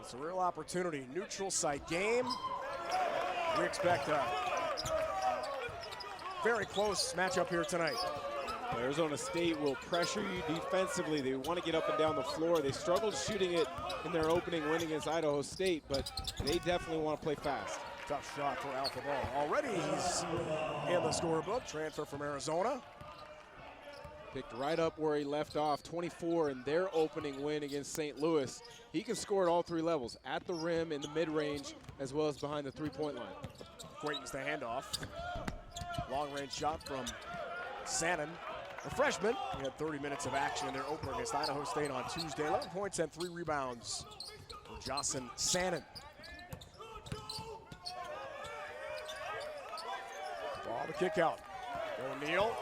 It's a real opportunity. Neutral site game. We expect a very close matchup here tonight. Arizona State will pressure you defensively. They want to get up and down the floor. They struggled shooting it in their opening win against Idaho State, but they definitely want to play fast. Tough shot for Alpha Ball. Already he's in the scorebook. Transfer from Arizona. Picked right up where he left off, 24 in their opening win against St. Louis. He can score at all three levels, at the rim, in the mid-range, as well as behind the three-point line. Quaintance the handoff. Long-range shot from Sannon, a freshman. He had 30 minutes of action in their opener against Idaho State on Tuesday. 11 points and 3 rebounds for Jocelyn Sannon. Ball to kick out. O'Neal.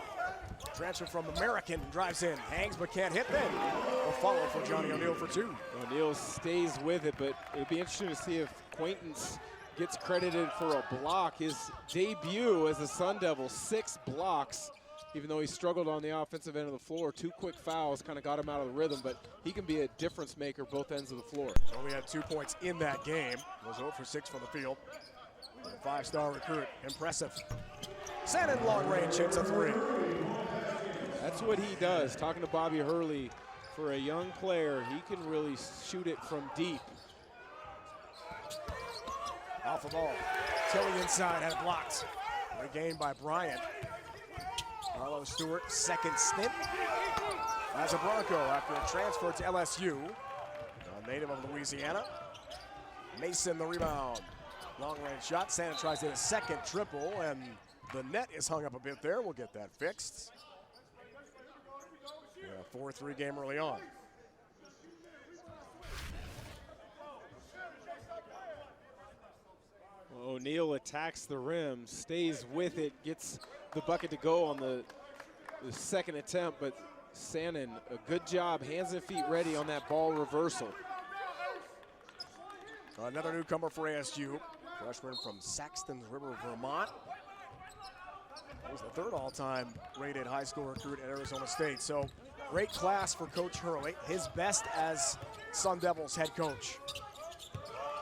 Transfer from American, drives in, hangs but can't hit then. A follow for Johnny O'Neal for 2. O'Neal stays with it, but it'd be interesting to see if Quaintance gets credited for a block. His debut as a Sun Devil, 6 blocks, even though he struggled on the offensive end of the floor. 2 quick fouls kind of got him out of the rhythm, but he can be a difference maker both ends of the floor. Only had 2 points in that game. Was 0 for 6 from the field. A 5-star recruit, impressive. Sannon long range hits a 3. That's what he does. Talking to Bobby Hurley, for a young player, he can really shoot it from deep. Alpha Ball. Tilly inside, had it blocked. Regained by Bryant. Carlo Stewart, second stint as a Bronco after a transfer to LSU. A native of Louisiana. Mason the rebound. Long range shot. Santa tries to hit a second triple, and the net is hung up a bit there. We'll get that fixed. Yeah, 4-3 game early on. Well, O'Neal attacks the rim, stays with it, gets the bucket to go on the second attempt, but Sannon, a good job, hands and feet ready on that ball reversal. Another newcomer for ASU, freshman from Saxton's River, Vermont. He was the 3rd all-time rated high school recruit at Arizona State. So great class for Coach Hurley, his best as Sun Devils head coach.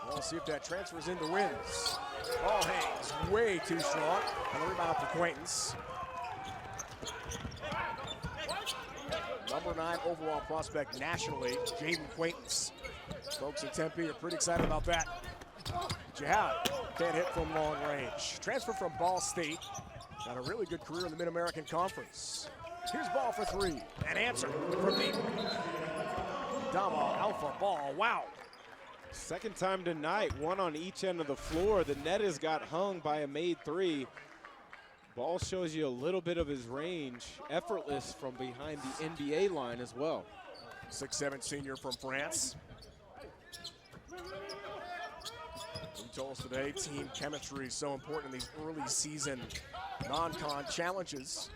We'll see if that transfers into wins. Ball hangs way too strong, and the rebound for Quaintance. Number 9 overall prospect nationally, Jayden Quaintance. Folks in Tempe are pretty excited about that. Jihad can't hit from long range. Transfer from Ball State. Got a really good career in the Mid-American Conference. Here's Ball for 3. An answer from deep. Dama, Alpha Ball, wow. Second time tonight, 1 on each end of the floor. The net has got hung by a made 3. Ball shows you a little bit of his range. Effortless from behind the NBA line as well. 6'7" senior from France. He told us today team chemistry is so important in these early season non-con challenges.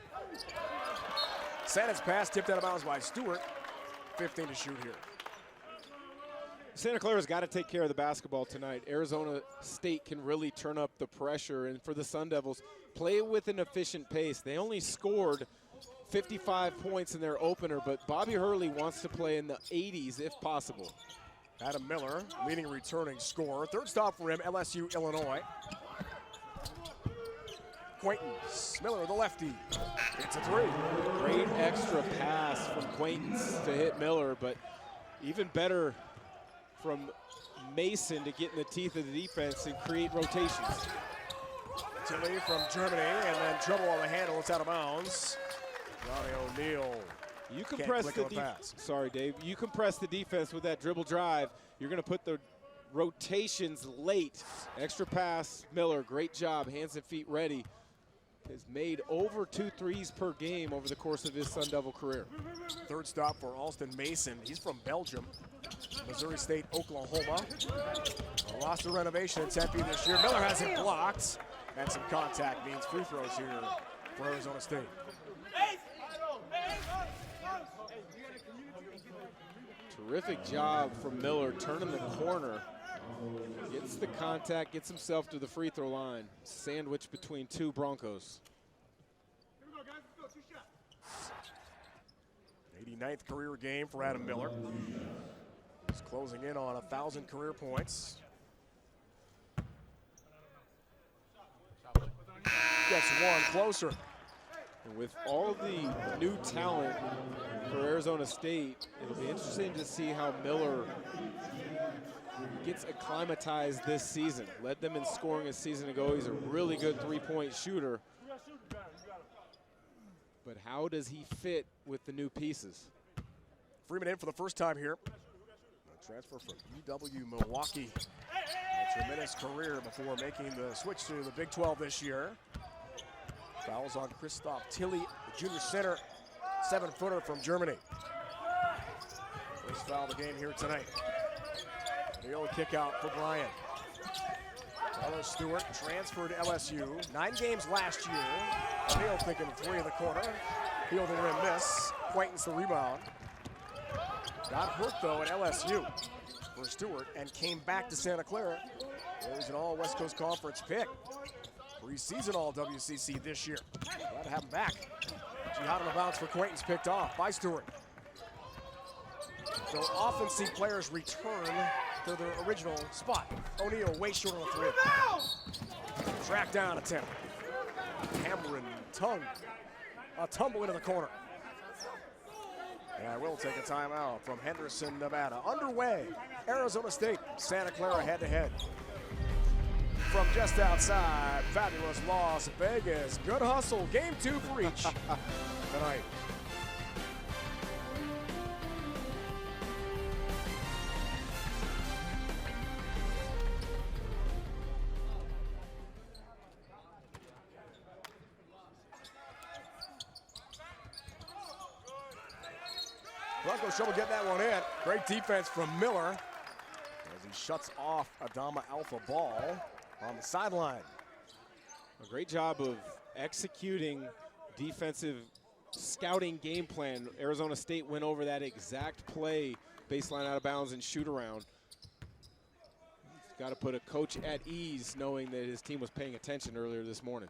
Santa's pass tipped out of bounds by Stewart. 15 to shoot here. Santa Clara's got to take care of the basketball tonight. Arizona State can really turn up the pressure, and for the Sun Devils, play with an efficient pace. They only scored 55 points in their opener, but Bobby Hurley wants to play in the 80s if possible. Adam Miller, leading returning scorer. 3rd stop for him, LSU, Illinois. Quaintance, Miller, the lefty. It's a 3. Great extra pass from Quaintance to hit Miller, but even better from Mason to get in the teeth of the defense and create rotations. Tilly from Germany, and then trouble on the handle. It's out of bounds. Johnny O'Neal. You can press the defense. Sorry, Dave. You can press the defense with that dribble drive. You're going to put the rotations late. Extra pass, Miller. Great job. Hands and feet ready. Has made over 2 threes per game over the course of his Sun Devil career. 3rd stop for Alston Mason. He's from Belgium. Missouri State, Oklahoma. A roster renovation in Tempe this year. Miller has it blocked. And some contact means free throws here for Arizona State. Terrific job from Miller, turning the corner. Gets the contact, gets himself to the free throw line. Sandwich between 2 Broncos. 89th career game for Adam Miller. He's closing in on 1,000 career points. Gets one closer. And with all the new talent for Arizona State, it'll be interesting to see how Miller gets acclimatized this season. Led them in scoring a season ago. He's a really good three-point shooter. But how does he fit with the new pieces? Freeman in for the first time here. A transfer from UW Milwaukee. A tremendous career before making the switch to the Big 12 this year. Fouls on Christoph Tilly, the junior center, 7-footer from Germany. First foul of the game here tonight. The old kick out for Bryant. Carlos Stewart transferred to LSU. 9 games last year. O'Neal thinking 3 in the corner. Field the rim miss. Quaintance the rebound. Got hurt though at LSU for Stewart and came back to Santa Clara. There was an all West Coast Conference pick. Preseason all WCC this year. Glad to have him back. Jihad on the bounce for Quaintance, picked off by Stewart. They'll often see players return to their original spot. O'Neal way short on the 3. Track down attempt. Cameron Tongue. A tumble into the corner. And I will take a timeout from Henderson, Nevada. Underway, Arizona State, Santa Clara head-to-head. From just outside fabulous Las Vegas. Good hustle, game 2 for each tonight. Broncos trouble getting that one in. Great defense from Miller as he shuts off Adama Alpha ball on the sideline. A great job of executing defensive scouting game plan. Arizona State went over that exact play, baseline out of bounds and shoot around. He's got to put a coach at ease knowing that his team was paying attention earlier this morning.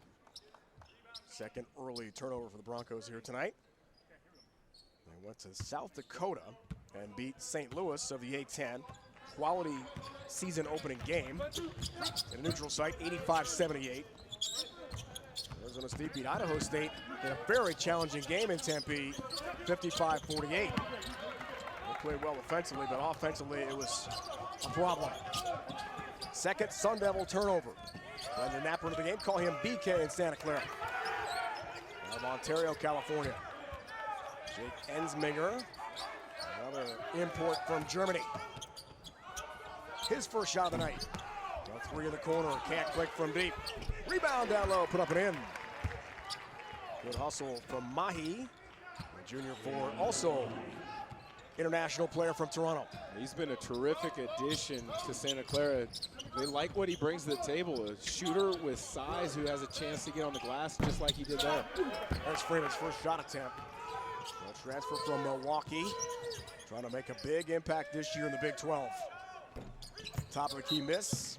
Second early turnover for the Broncos here tonight. They went to South Dakota and beat St. Louis of the A-10. Quality season opening game in a neutral site, 85-78. Arizona State beat Idaho State in a very challenging game in Tempe, 55-48. They played well defensively, but offensively it was a problem. Second Sun Devil turnover. And the napper of the game, call him BK in Santa Clara. Out of Ontario, California. Jake Ensminger, another import from Germany. His first shot of the night. A 3 in the corner, can't click from deep. Rebound down low, put up and in. Good hustle from Mahi, the junior forward, also international player from Toronto. He's been a terrific addition to Santa Clara. They like what he brings to the table, a shooter with size who has a chance to get on the glass just like he did there. There's Freeman's first shot attempt. A transfer from Milwaukee, trying to make a big impact this year in the Big 12. Top of the key miss.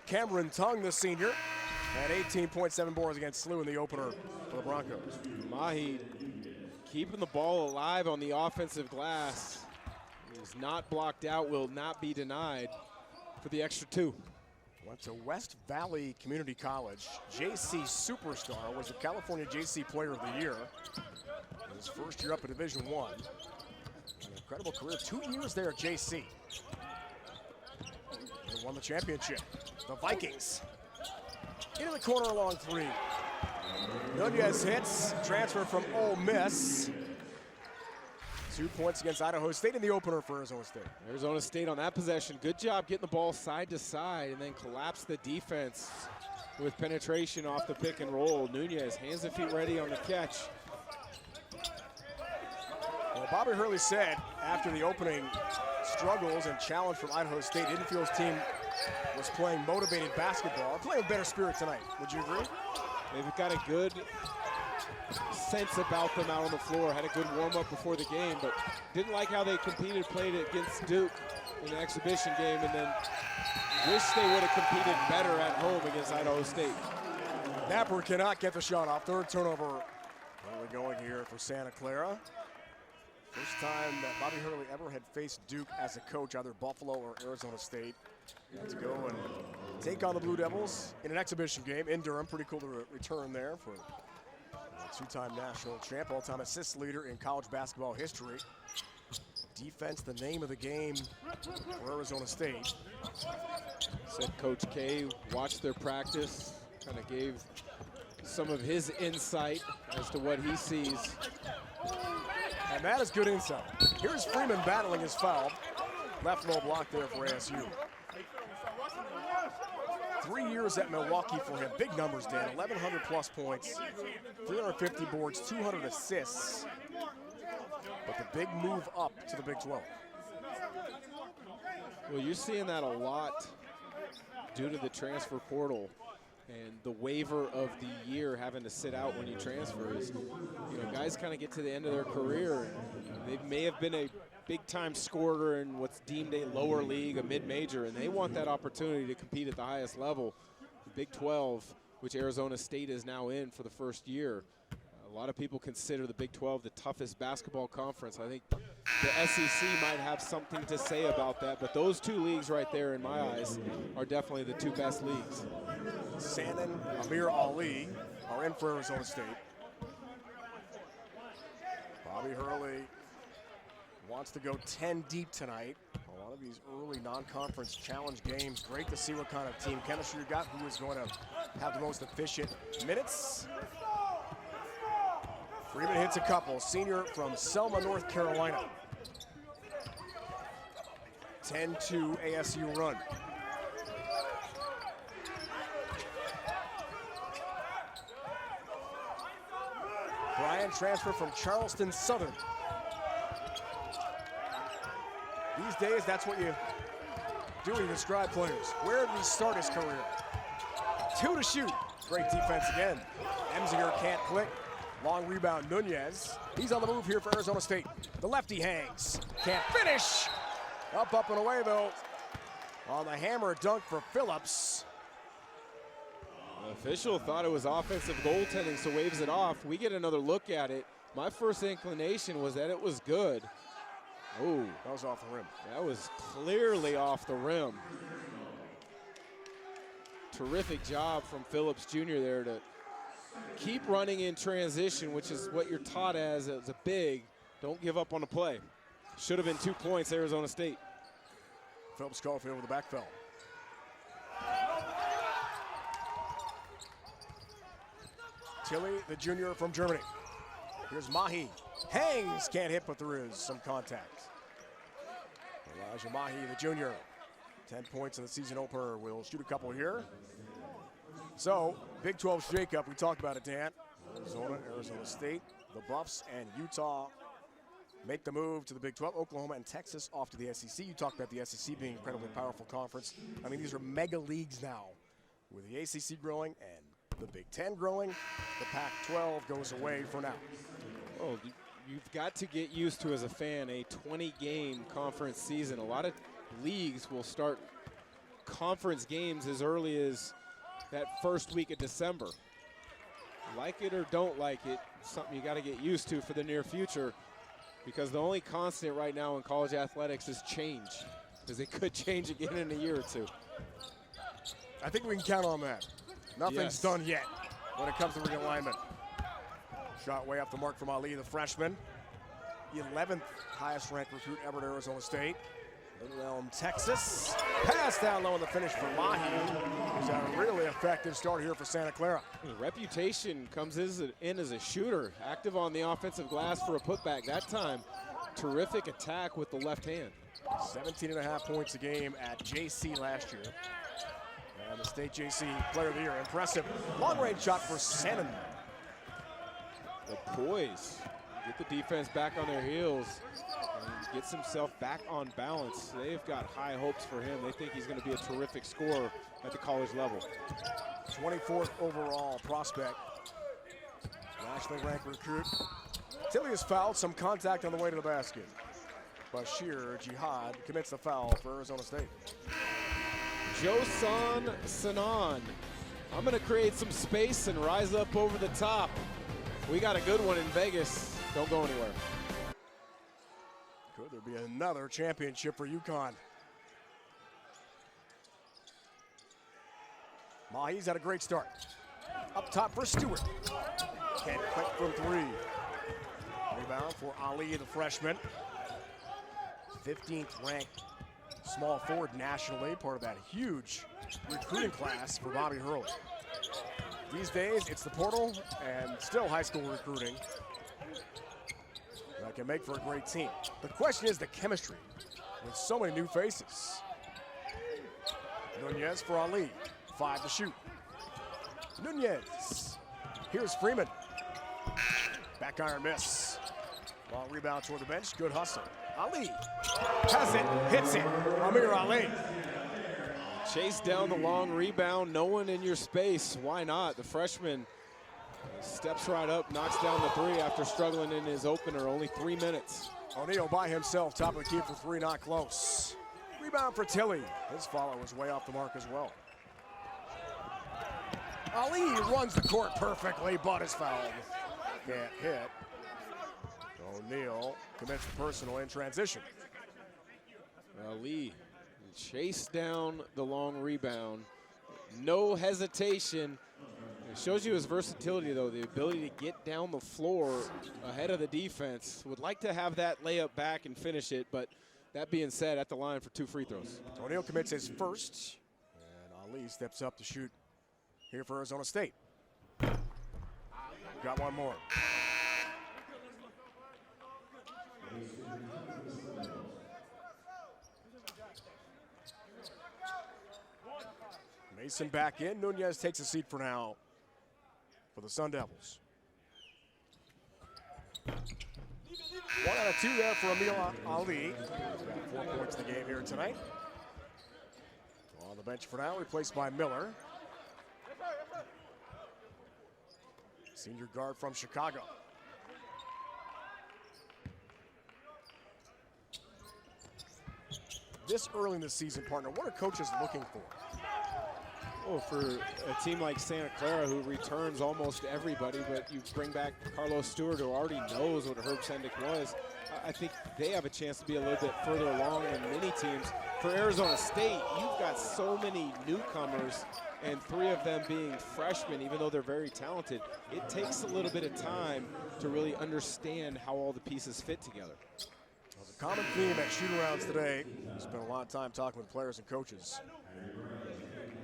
Cameron Tongue, the senior, had 18.7 boards against SLU in the opener for the Broncos. Mahi keeping the ball alive on the offensive glass. He's not blocked out, will not be denied for the extra 2. Went to West Valley Community College. JC Superstar was the California JC Player of the Year. His first year up in Division I. An incredible career, 2 years there at JC. They won the championship. The Vikings. Into the corner along 3. Nunez hits, transfer from Ole Miss. 2 points against Idaho State in the opener for Arizona State. Arizona State on that possession. Good job getting the ball side to side and then collapse the defense with penetration off the pick and roll. Nunez, hands and feet ready on the catch. Well, Bobby Hurley said after the opening struggles and challenge from Idaho State, didn't feel his team was playing motivated basketball, playing with better spirit tonight. Would you agree? They've got a good sense about them out on the floor. Had a good warm-up before the game, but didn't like how they competed, played against Duke in the exhibition game, and then wish they would have competed better at home against Idaho State. Napper cannot get the shot off. Third turnover. Where are we going here for Santa Clara? First time that Bobby Hurley ever had faced Duke as a coach, either Buffalo or Arizona State. He had to go and take on the Blue Devils in an exhibition game in Durham. Pretty cool to return there for a two-time national champ, all-time assist leader in college basketball history. Defense, the name of the game for Arizona State. Said Coach K watched their practice, kind of gave some of his insight as to what he sees. And that is good insight. Here's Freeman battling his foul. Left low block there for ASU. 3 years at Milwaukee for him. Big numbers, Dan. 1,100 plus points, 350 boards, 200 assists. But the big move up to the Big 12. Well, you're seeing that a lot due to the transfer portal and the waiver of the year having to sit out when you transfer. Is, you know, guys kind of get to the end of their career. They may have been a big-time scorer in what's deemed a lower league, a mid-major, and they want that opportunity to compete at the highest level. The Big 12, which Arizona State is now in for the first year. A lot of people consider the Big 12 the toughest basketball conference. I think the SEC might have something to say about that, but those two leagues right there, in my eyes, are definitely the two best leagues. Sannon, Amir Ali are in for Arizona State. Bobby Hurley wants to go 10 deep tonight. A lot of these early non-conference challenge games. Great to see what kind of team chemistry you got, who is going to have the most efficient minutes. Freeman hits a couple, senior from Selma, North Carolina. 10-2 ASU run. Bryant transfer from Charleston Southern. These days, that's what you do when you describe players. Where did he start his career? 2 to shoot. Great defense again. Emsinger can't click. Long rebound, Nunez. He's on the move here for Arizona State. The lefty hangs. Can't finish. Up and away, though. On the hammer dunk for Phillips. The official thought it was offensive goaltending, so waves it off. We get another look at it. My first inclination was that it was good. Oh, that was off the rim. That was clearly off the rim. Terrific job from Phillips Jr. there to keep running in transition, which is what you're taught as a big. Don't give up on the play. Should have been 2 points, Arizona State. Phillips Caulfield with the back foul. Tilly, the junior from Germany. Here's Mahi. Hangs, can't hit, but there is some contact. Elijah Mahi, the junior. 10 points in the season opener. We'll shoot a couple here. So, Big 12 shakeup, we talked about it, Dan. Arizona State, the Buffs, and Utah make the move to the Big 12. Oklahoma and Texas off to the SEC. You talked about the SEC being an incredibly powerful conference. I mean, these are mega leagues now. With the ACC growing and the Big 10 growing, the Pac-12 goes away for now. Oh, you've got to get used to, as a fan, a 20-game conference season. A lot of leagues will start conference games as early as that first week of December. Like it or don't like it, it's something you got to get used to for the near future, because the only constant right now in college athletics is change, because it could change again in a year or two. I think we can count on that. Nothing's done yet when it comes to realignment. Shot way off the mark from Ali, the freshman. 11th highest ranked recruit ever at Arizona State. Little Elm, Texas. Pass down low in the finish for Mahi, who's had a really effective start here for Santa Clara. His reputation comes in as a shooter, active on the offensive glass for a putback. That time, terrific attack with the left hand. 17.5 points a game at JC last year. And the state JC player of the year, impressive. Long range shot for Sannon. The poise, get the defense back on their heels, and gets himself back on balance. They've got high hopes for him. They think he's going to be a terrific scorer at the college level. 24th overall prospect, nationally ranked recruit. Tilly is fouled, some contact on the way to the basket. Bashir Jihad commits the foul for Arizona State. Josan Sanan. I'm going to create some space and rise up over the top. We got a good one in Vegas. Don't go anywhere. be another championship for UConn. Mahi's had a great start. Up top for Stewart. Can't click from three. Rebound for Ali, the freshman. 15th ranked small forward nationally, part of that huge recruiting class for Bobby Hurley. These days, it's the portal and still high school recruiting that can make for a great team. The question is the chemistry with so many new faces. Nunez for Ali, 5 to shoot. Nunez, here's Freeman. Back iron miss. Long rebound toward the bench, good hustle. Ali has it, hits it. Amir Ali. Chase down the long rebound, no one in your space. Why not? The freshman steps right up, knocks down the three after struggling in his opener, only 3 minutes. O'Neal by himself, top of the key for three, not close. Rebound for Tilly. His follow was way off the mark as well. Ali runs the court perfectly, but is fouled. Can't hit. O'Neal commits the personal in transition. Ali chased down the long rebound. No hesitation. It shows you his versatility, though, the ability to get down the floor ahead of the defense. Would like to have that layup back and finish it, but that being said, at the line for 2 free throws. O'Neal commits his first, and Ali steps up to shoot here for Arizona State. Got one more. Mason back in. Nunez takes a seat for now for the Sun Devils. 1 out of 2 there for Amir Ali. Got 4 points in the game here tonight. On the bench for now, replaced by Miller. Senior guard from Chicago. This early in the season, partner, what are coaches looking for? Well, for a team like Santa Clara, who returns almost everybody, but you bring back Carlos Stewart, who already knows what Herb Sendick was, I think they have a chance to be a little bit further along than many teams. For Arizona State, you've got so many newcomers, and 3 of them being freshmen, even though they're very talented. It takes a little bit of time to really understand how all the pieces fit together. Well, the common theme at shoot-arounds today, spent a lot of time talking with players and coaches.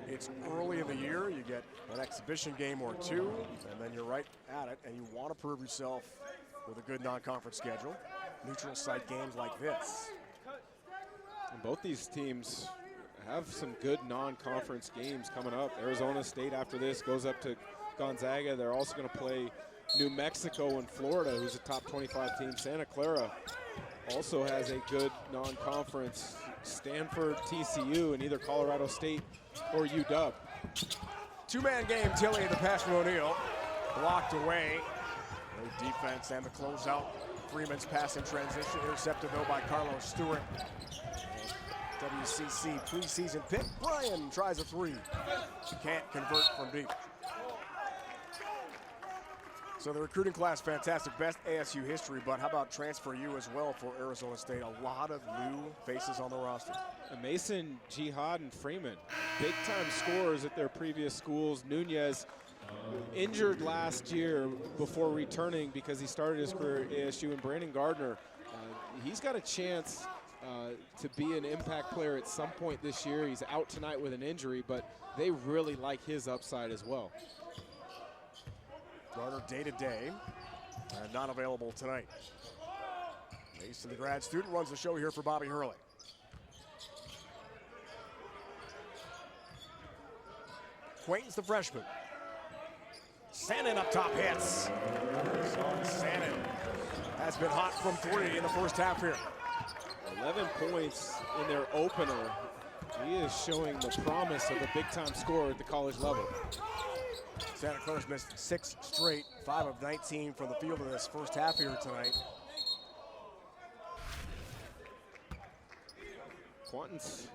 It's early in the year, you get an exhibition game or 2, and then you're right at it, and you want to prove yourself with a good non-conference schedule. Neutral site games like this. And both these teams have some good non-conference games coming up. Arizona State after this goes up to Gonzaga. They're also going to play New Mexico and Florida, who's a top 25 team. Santa Clara also has a good non-conference. Stanford, TCU, and either Colorado State or UW. 2-man game, Tilly, the pass from O'Neal. Blocked away. Great defense and the closeout. Freeman's pass in transition, intercepted though by Carlos Stewart. WCC preseason pick. Bryan tries a 3. Can't convert from deep. So the recruiting class, fantastic. Best ASU history, but how about transfer U as well for Arizona State? A lot of new faces on the roster. Mason, Jihad, and Freeman, big-time scorers at their previous schools. Nunez injured last year before returning because he started his career at ASU, and Brandon Gardner, he's got a chance to be an impact player at some point this year. He's out tonight with an injury, but they really like his upside as well. Gardner day-to-day and not available tonight. Mason, the grad student, runs the show here for Bobby Hurley. Quaintance, the freshman. Sannon up top hits. Sannon has been hot from 3 in the first half here. 11 points in their opener. He is showing the promise of a big-time scorer at the college level. Santa Clara's missed 6 straight, 5 of 19 from the field in this first half here tonight. Quaintance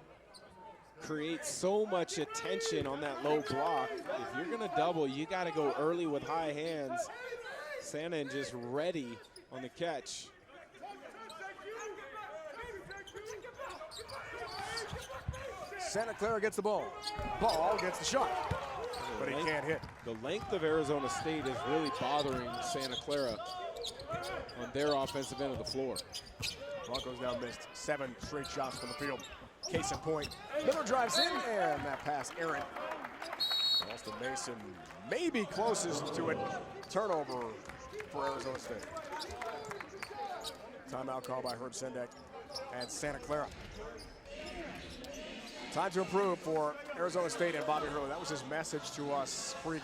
creates so much attention on that low block. If you're gonna double, you gotta go early with high hands. Santa just ready on the catch. Santa Clara gets the ball. Ball gets the shot, but he can't hit. The length of Arizona State is really bothering Santa Clara on their offensive end of the floor. Broncos now missed 7 straight shots from the field. Case in point, Miller drives in, and that pass errant. Austin Mason maybe closest to it. Turnover for Arizona State. Timeout call by Herb Sendek and Santa Clara. Time to improve for Arizona State and Bobby Hurley. That was his message to us pregame.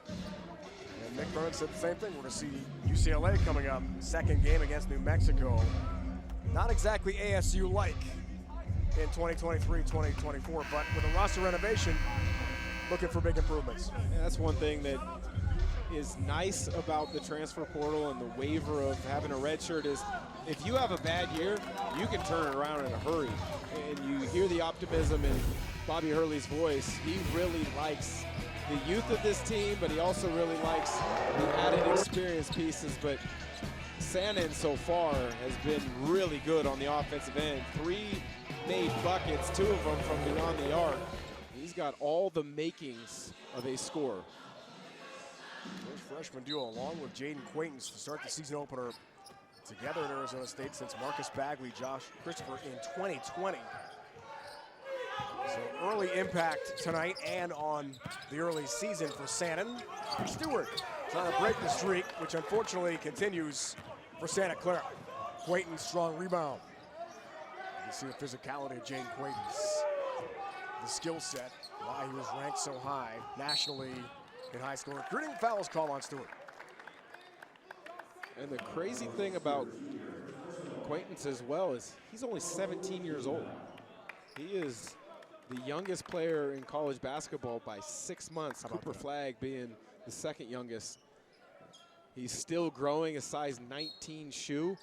And Nick Burns said the same thing. We're going to see UCLA coming up. Second game against New Mexico. Not exactly ASU-like in 2023-2024, but with a roster renovation, looking for big improvements. Yeah, that's one thing that is nice about the transfer portal and the waiver of having a red shirt is if you have a bad year, you can turn it around in a hurry. And you hear the optimism in Bobby Hurley's voice. He really likes the youth of this team, but he also really likes the added experience pieces. But Santa so far has been really good on the offensive end. 3 made buckets, 2 of them from beyond the arc. He's got all the makings of a scorer. First freshman duo along with Jayden Quaintance to start the season opener together at Arizona State since Marcus Bagley, Josh Christopher in 2020. So early impact tonight and on the early season for Santon. Stewart trying to break the streak, which unfortunately continues for Santa Clara. Quaintance, strong rebound. You see the physicality of Jayden Quaintance. The skill set, why he was ranked so high nationally in high school recruiting. Fouls call on Stewart. And the crazy thing about Quaintance as well is he's only 17 years old. He is the youngest player in college basketball by 6 months, Cooper Flagg being the second youngest. He's still growing, a size 19 shoe,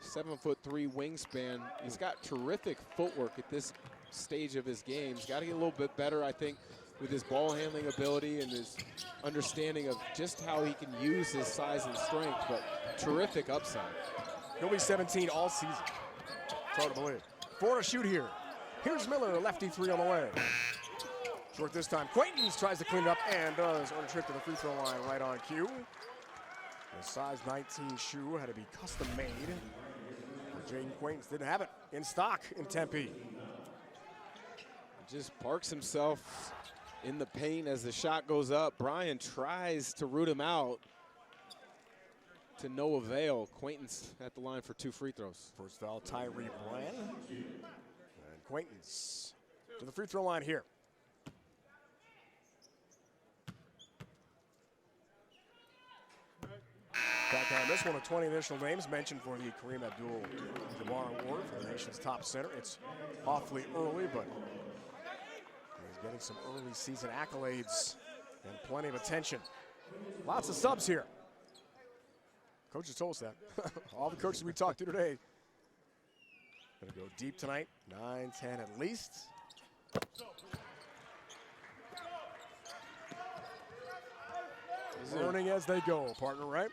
7'3" wingspan. He's got terrific footwork at this stage of his game. He's got to get a little bit better, I think, with his ball handling ability and his understanding of just how he can use his size and strength, but terrific upside. He'll be 17 all season. It's hard to believe. 4 to shoot here. Here's Miller, lefty 3 on the way. Short this time. Quaintance tries to clean it up and does on a trip to the free throw line right on cue. The size 19 shoe had to be custom made. Jayden Quaintance didn't have it in stock in Tempe. Just parks himself in the paint as the shot goes up. Brian tries to root him out to no avail. Quaintance at the line for 2 free throws. First foul, Tyree Bryan. And Quaintance to the free throw line here. Back on this one, 20 additional names mentioned for the Kareem Abdul-Jabbar Award for the nation's top center. It's awfully early, but he's getting some early season accolades and plenty of attention. Lots of subs here. Coaches told us that. All the coaches we talked to today. Gonna go deep tonight, 9, 10 at least. Learning as they go, partner, right?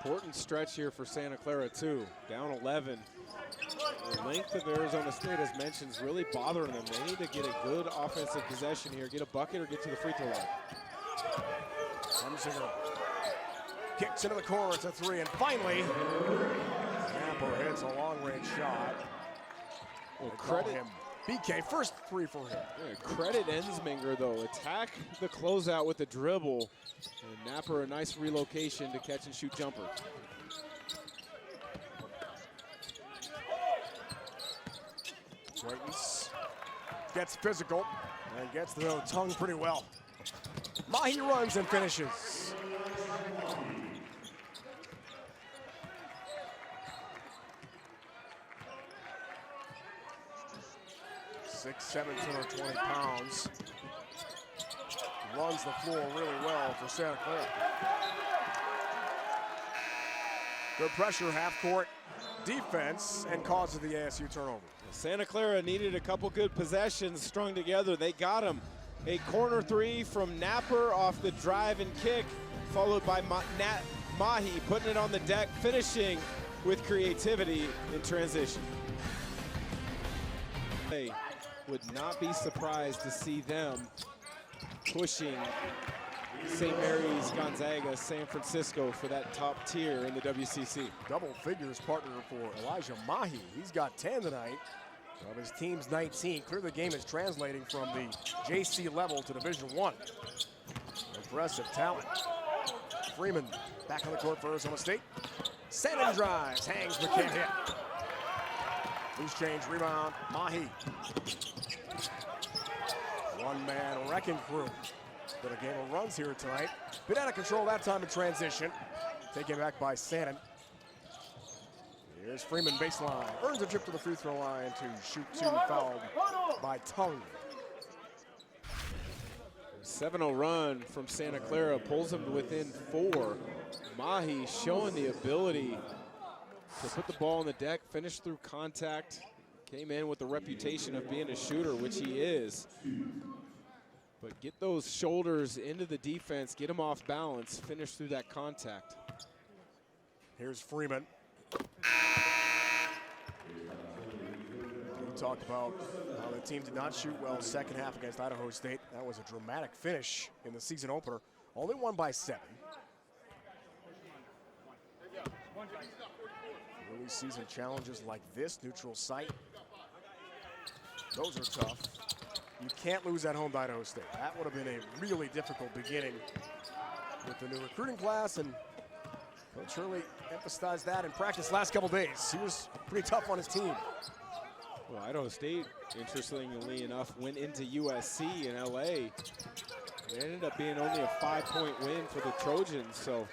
Important stretch here for Santa Clara too. Down 11. The length of Arizona State, as mentioned, is really bothering them. They need to get a good offensive possession here, get a bucket or get to the free throw line. Hemsinger kicks into the corner, it's a 3, and finally, Napper hits a long-range shot. Well, credit him BK, first 3 for him. Yeah, credit Ensminger though. Attack the closeout with the dribble. And Napper a nice relocation to catch and shoot jumper. Quaintance gets physical and gets the tongue pretty well. Mahi runs and finishes. Six, 220 pounds. Runs the floor really well for Santa Clara. Good pressure, half-court defense, and causes the ASU turnover. Santa Clara needed a couple good possessions strung together. They got them. A corner 3 from Napper off the drive and kick, followed by Mahi putting it on the deck, finishing with creativity in transition. would not be surprised to see them pushing St. Mary's, Gonzaga, San Francisco for that top tier in the WCC. Double figures partner for Elijah Mahi. He's got 10 tonight of his team's 19. Clearly the game is translating from the JC level to Division I. Impressive talent. Freeman back on the court for Arizona State. Santa drives, hangs, but can't hit. Loose change, rebound, Mahi. One-man wrecking crew. Been a game of runs here tonight. Been out of control that time in transition. Taken back by Santa. Here's Freeman baseline. Earns a trip to the free throw line to shoot two, fouled by Tongue. 7-0 run from Santa Clara pulls them to within 4. Mahi showing the ability to put the ball on the deck, finish through contact. Came in with the reputation of being a shooter, which he is. But get those shoulders into the defense, get him off balance, finish through that contact. Here's Freeman. We talked about how the team did not shoot well second half against Idaho State. That was a dramatic finish in the season opener. Only won by 7. Early season challenges like this, neutral site, those are tough. You can't lose at home to Idaho State. That would have been a really difficult beginning with the new recruiting class, and Coach Hurley emphasized that in practice last couple days. He was pretty tough on his team. Well, Idaho State, interestingly enough, went into USC in LA. It ended up being only a 5-point win for the Trojans, so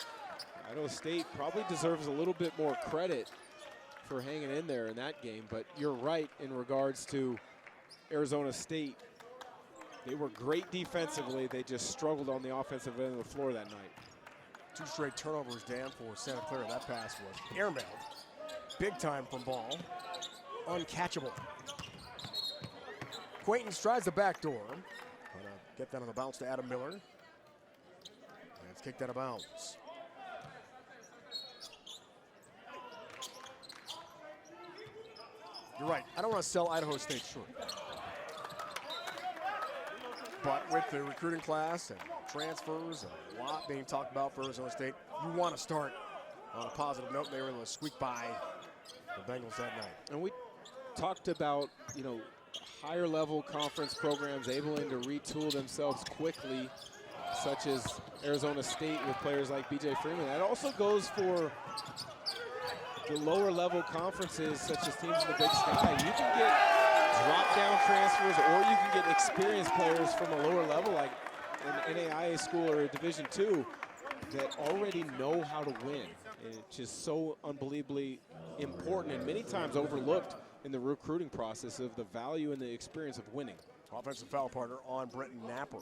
Idaho State probably deserves a little bit more credit for hanging in there in that game. But you're right in regards to Arizona State. They were great defensively. They just struggled on the offensive end of the floor that night. 2 straight turnovers, Dan, for Santa Clara. That pass was airmailed. Big time from Ball. Uncatchable. Quaintance tries the back door. Get that on the bounce to Adam Miller. And it's kicked out of bounds. You're right. I don't want to sell Idaho State short. But with the recruiting class and transfers, and a lot being talked about for Arizona State, you want to start on a positive note. They were able to squeak by the Bengals that night. And we talked about, you know, higher level conference programs able to retool themselves quickly, such as Arizona State with players like BJ Freeman. That also goes for the lower level conferences, such as teams in the Big Sky. You can get drop-down transfers, or you can get experienced players from a lower level, like an NAIA school or a Division II, that already know how to win. And it's just so unbelievably important and many times overlooked in the recruiting process of the value and the experience of winning. Offensive foul partner on Brenton Napper.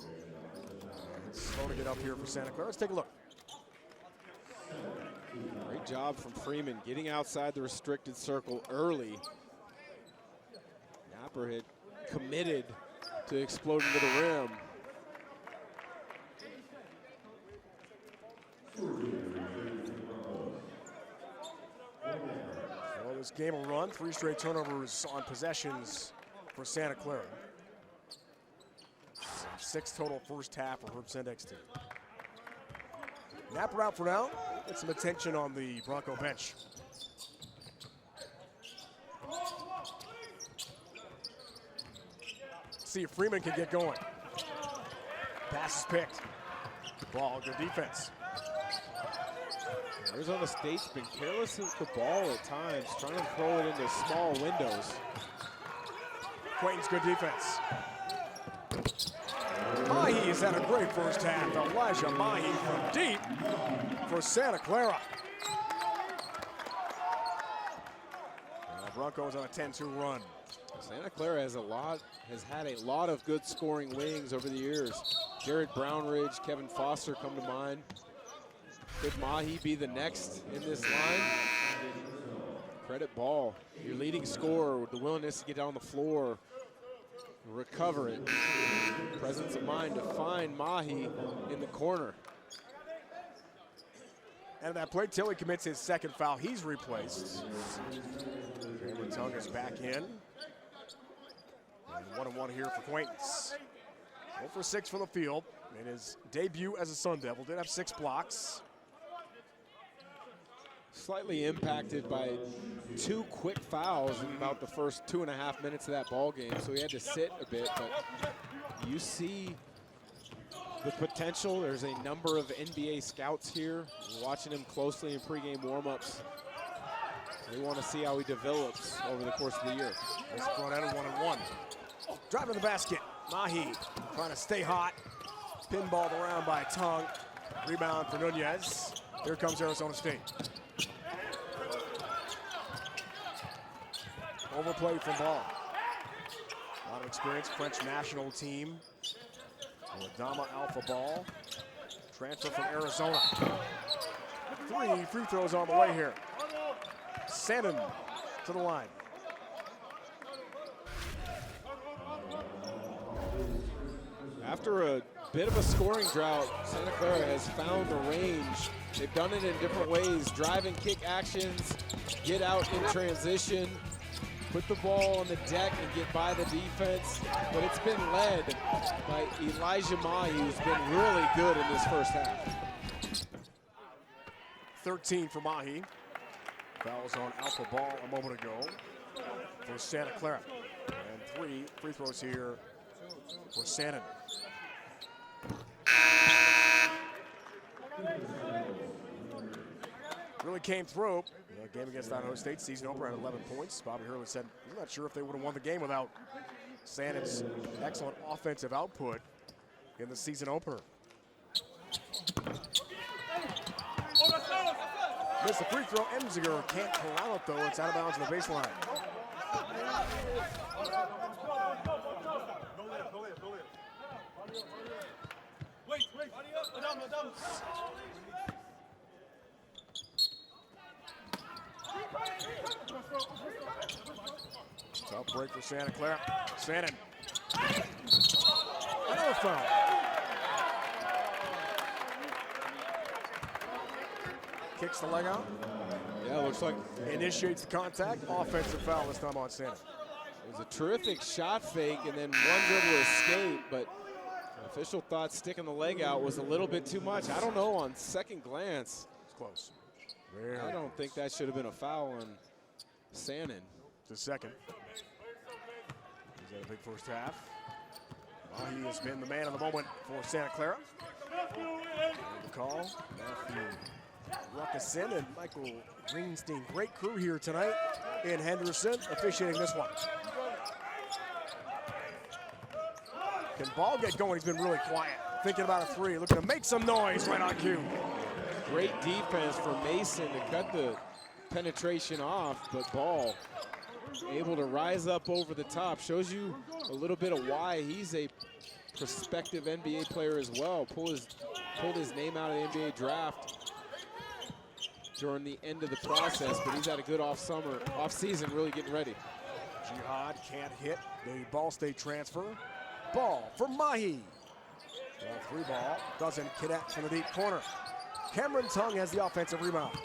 Slow to get up here for Santa Clara. Let's take a look. Great job from Freeman getting outside the restricted circle early. Napper had committed to exploding to the rim. Well, this game will run. 3 straight turnovers on possessions for Santa Clara. 6 total first half for Herb Sendek's team. Napper out for now. Get some attention on the Bronco bench. See if Freeman can get going. Pass is picked. Ball, good defense. Arizona State's been careless with the ball at times, trying to throw it into small windows. Quaintance, good defense. Mahi has had a great first half. Elijah Mahi from deep for Santa Clara. Broncos on a 10-2 run. Santa Clara has had a lot of good scoring wings over the years. Jared Brownridge, Kevin Foster come to mind. Could Mahi be the next in this line? Credit Ball, your leading scorer with the willingness to get down the floor, recover it. Presence of mind to find Mahi in the corner. And that play, Tilly commits his second foul. He's replaced. Tongue is back in. And 1-1 here for Quaintance. 0 for 6 from the field. In his debut as a Sun Devil, did have 6 blocks. Slightly impacted by 2 quick fouls in about the first 2.5 minutes of that ball game, so he had to sit a bit, but you see the potential. There's a number of NBA scouts here watching him closely in pregame warmups. They want to see how he develops over the course of the year. This front end 1-1. Driving the basket, Mahi trying to stay hot. Pinballed around by Tongue. Rebound for Nunez. Here comes Arizona State. Overplay from Ball. A lot of experience, French national team. Adama Alpha Ball. Transfer from Arizona. 3 free throws on the way here. Shannon to the line. After a bit of a scoring drought, Santa Clara has found the range. They've done it in different ways. Drive and kick actions, get out in transition, put the ball on the deck and get by the defense. But it's been led by Elijah Mahi, who's been really good in this first half. 13 for Mahi. Fouls on Alpha Ball a moment ago for Santa Clara. And 3 free throws here for Shannon. Really came through. The game against Idaho State, season opener at 11 points. Bobby Hurley said he's not sure if they would have won the game without Shannon's excellent offensive output in the season opener. Missed the free throw. Emziger can't corral it, though. It's out of bounds on the baseline. Tough break for Santa Clara. Shannon. Another foul. Kicks the leg out. Yeah, looks like Initiates the contact. Offensive foul this time on Santa. it was a terrific shot fake and then one dribble escape, but the official thought sticking the leg out was a little bit too much. I don't know, on second glance. It's close. I don't think that should have been a foul on Shannon. The second. He's had a big first half. Mahi has been the man of the moment for Santa Clara. The call, Matthew Ruckeson and Michael Greenstein. Great crew here tonight in Henderson, officiating this one. Can Ball get going? He's been really quiet. Thinking about a 3, looking to make some noise right on cue. Great defense from Mason to cut the penetration off, but Ball able to rise up over the top. Shows you a little bit of why he's a prospective NBA player as well. Pulled his name out of the NBA draft during the end of the process, but he's had a good off season, really getting ready. Jihad can't hit the Ball State transfer. Ball for Mahi. 3 ball, doesn't connect from the deep corner. Cameron Tongue has the offensive rebound.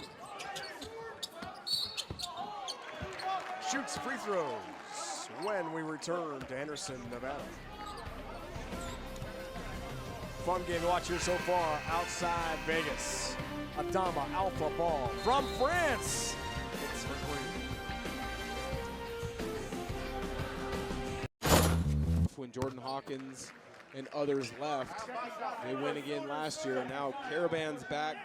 Shoots free throws when we return to Henderson, Nevada. Fun game to watch here so far outside Vegas. Adama Alpha Ball from France. It's for 3. When Jordan Hawkins and others left, they win again last year. Now Caravan's back.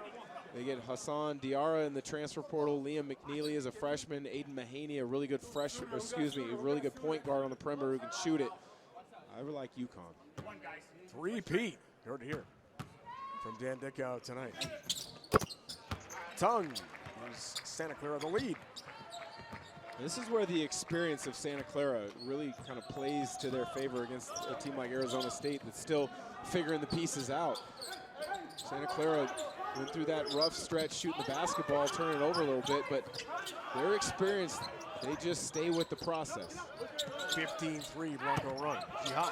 They get Hassan Diarra in the transfer portal. Liam McNeely is a freshman. Aiden Mahaney, a really good a really good point guard on the perimeter who can shoot it. I really like UConn. 3-peat. Heard to hear from Dan Dickow tonight. Tongue gives Santa Clara the lead. This is where the experience of Santa Clara really kind of plays to their favor against a team like Arizona State that's still figuring the pieces out. Santa Clara went through that rough stretch shooting the basketball, turning it over a little bit, but their experience, they just stay with the process. 15-3 Bronco run. Jihad,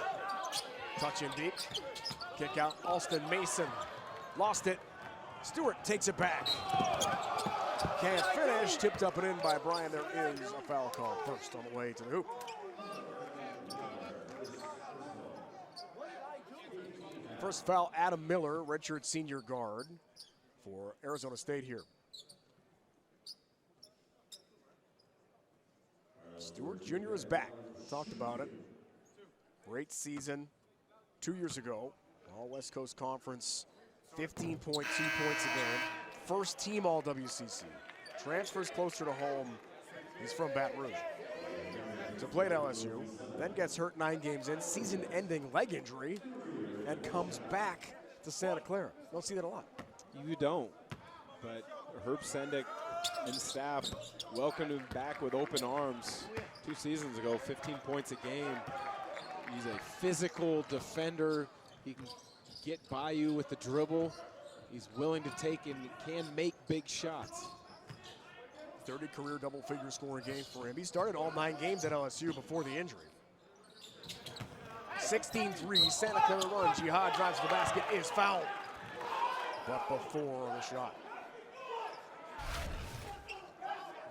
touch in deep. Kick out Alston Mason. Lost it. Stewart takes it back. Can't finish. Tipped up and in by Brian. There is a foul call first on the way to the hoop. First foul, Adam Miller, redshirt senior guard for Arizona State here. Stewart Jr. is back. Talked about it. Great season 2 years ago. All West Coast Conference, 15.2 points a game. First team all WCC. Transfers closer to home. He's from Baton Rouge. To play at LSU, then gets hurt 9 games in, season-ending leg injury, and comes back to Santa Clara. Don't see that a lot. You don't, but Herb Sendek and staff welcomed him back with open arms 2 seasons ago, 15 points a game. He's a physical defender. He can get by you with the dribble. He's willing to take and can make big shots. 30 career double-figure scoring games for him. He started all 9 games at LSU before the injury. 16-3, Santa Clara run. Jihad drives to the basket, is fouled. But before the shot.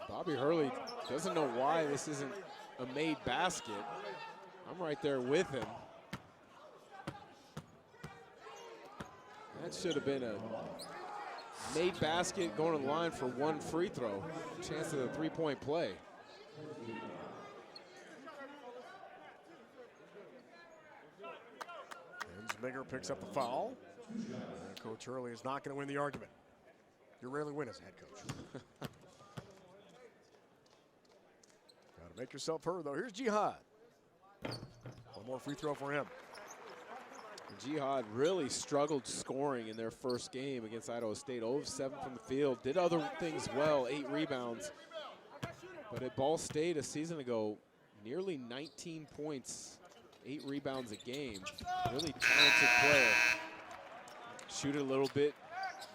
Bobby Hurley doesn't know why this isn't a made basket. I'm right there with him. That should have been a made basket going to the line for 1 free throw. Chance of a 3-point play. Ensminger picks up the foul. And Coach Hurley is not going to win the argument. You rarely win as head coach. Got to make yourself heard, though. Here's Jihad. 1 more free throw for him. Jihad really struggled scoring in their first game against Idaho State. 0 of 7 from the field. Did other things well, 8 rebounds. But at Ball State a season ago, nearly 19 points, 8 rebounds a game. Really talented player. Shoot it a little bit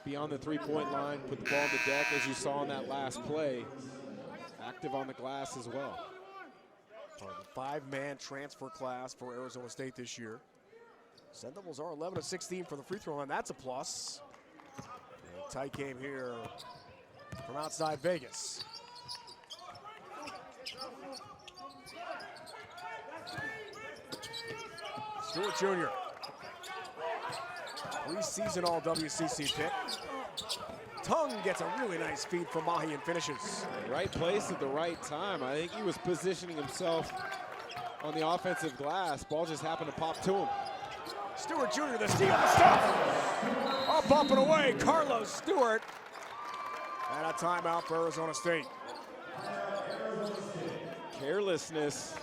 beyond the 3-point line, put the ball on the deck as you saw in that last play. Active on the glass as well. Part of the 5-man transfer class for Arizona State this year. Sun Devils are 11 of 16 for the free throw line. That's a plus. And tight game here from outside Vegas. Stewart Jr. Preseason all WCC pick. Tongue gets a really nice feed from Mahi and finishes. Right place at the right time. I think he was positioning himself on the offensive glass. Ball just happened to pop to him. Stewart Jr. the steal, the stuff. Up, up and away, Carlos Stewart. And a timeout for Arizona State. Carelessness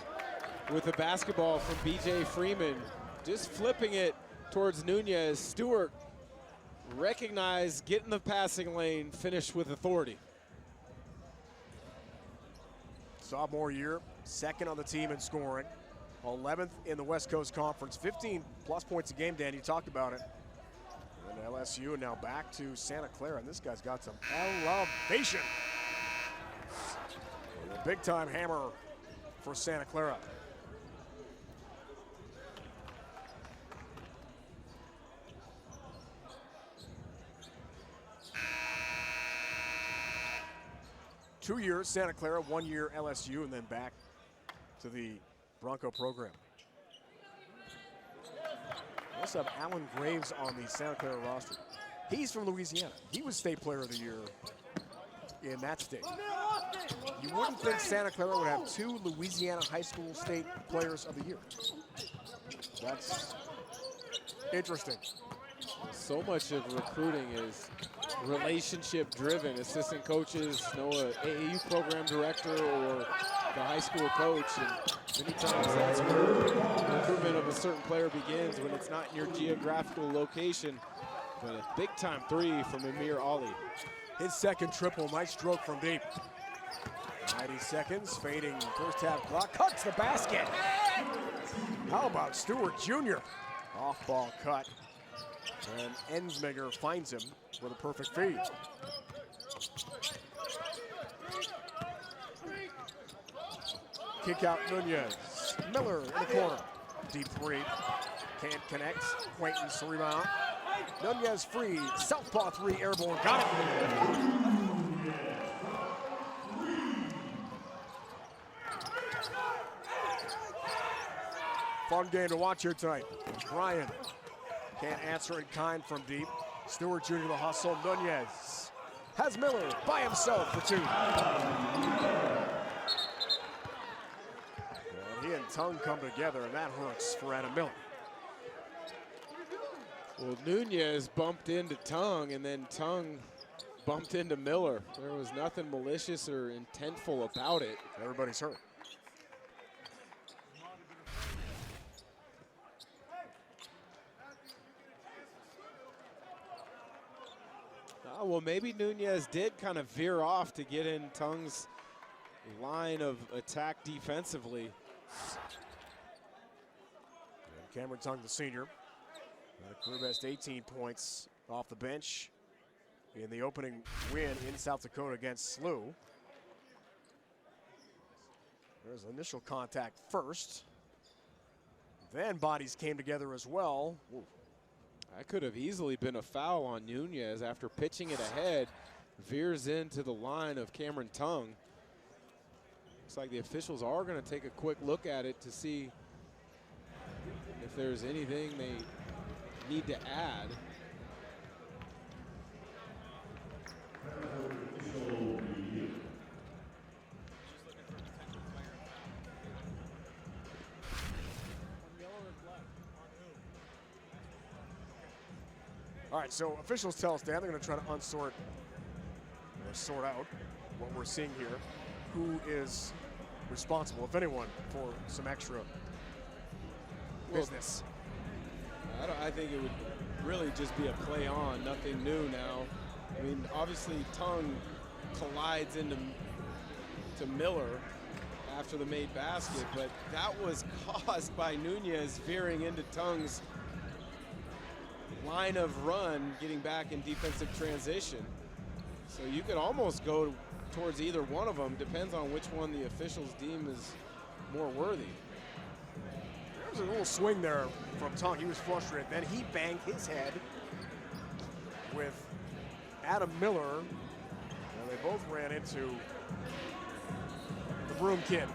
with the basketball from B.J. Freeman. Just flipping it towards Nunez. Stewart recognized, get in the passing lane, finish with authority. Sophomore year, 2nd on the team in scoring. 11th in the West Coast Conference, 15+ points a game, Dan, you talked about it. And LSU, and now back to Santa Clara, and this guy's got some elevation. A big-time hammer for Santa Clara. Two years Santa Clara, 1 year LSU, and then back to the Bronco program. We also have Alan Graves on the Santa Clara roster. He's from Louisiana. He was State Player of the Year in that state. You wouldn't think Santa Clara would have 2 Louisiana high school state players of the year. That's interesting. So much of recruiting is relationship driven. Assistant coaches know an AAU program director or the high school coach, and many times that's where recruitment of a certain player begins, when it's not in your geographical location. But a big time 3 from Amir Ali. His 2nd triple, nice stroke from deep. 90 seconds, fading first half clock, cuts the basket. How about Stewart Jr.? Off ball cut. And Ensminger finds him with a perfect feed. Kick out Nunez. Miller in the corner. Deep 3. Can't connect. Quaintance rebound. Nunez free. Southpaw 3 airborne. Got it. Fun game to watch here tonight. Bryan Can't answer in kind from deep. Stewart Jr. the hustle. Nunez has Miller by himself for 2. And he and Tongue come together, and that hurts for Adam Miller. Well, Nunez bumped into Tongue, and then Tongue bumped into Miller. There was nothing malicious or intentful about it. Everybody's hurt. Well, maybe Nunez did kind of veer off to get in Tongue's line of attack defensively. And Cameron Tongue, the senior, got a career best 18 points off the bench in the opening win in South Dakota against SLU. There's initial contact first. Then bodies came together as well. Ooh. That could have easily been a foul on Nunez after pitching it ahead. Veers into the line of Cameron Tongue. Looks like the officials are going to take a quick look at it to see if there's anything they need to add. All right, so officials tell us, Dan, they're going to try to sort out what we're seeing here. Who is responsible, if anyone, for some extra business? I think it would really just be a play on, nothing new now. I mean, obviously Tongue collides into Miller after the made basket, but that was caused by Nunez veering into Tongue's line of run, getting back in defensive transition. So you could almost go towards either one of them, depends on which one the officials deem is more worthy. There was a little swing there from Tongue. He was frustrated. Then he banged his head with Adam Miller, and they both ran into the Broom Kid.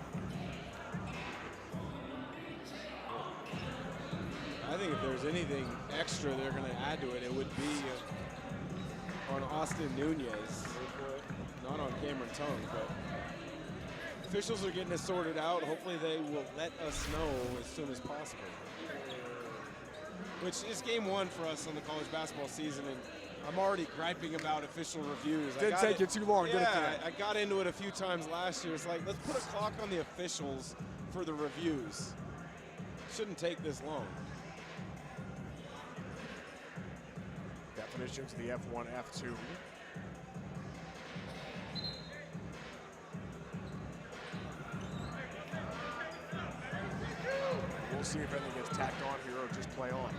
I think if there's anything extra they're going to add to it, it would be on Austin Nunez, not on Cameron Tongue. But officials are getting it sorted out. Hopefully they will let us know as soon as possible. Which is game 1 for us on the college basketball season, and I'm already griping about official reviews. Didn't take you too long, did it? Yeah, I got into it a few times last year. It's like, let's put a clock on the officials for the reviews. Shouldn't take this long. Definitions of the F1, F2. We'll see if anything gets tacked on here or just play on.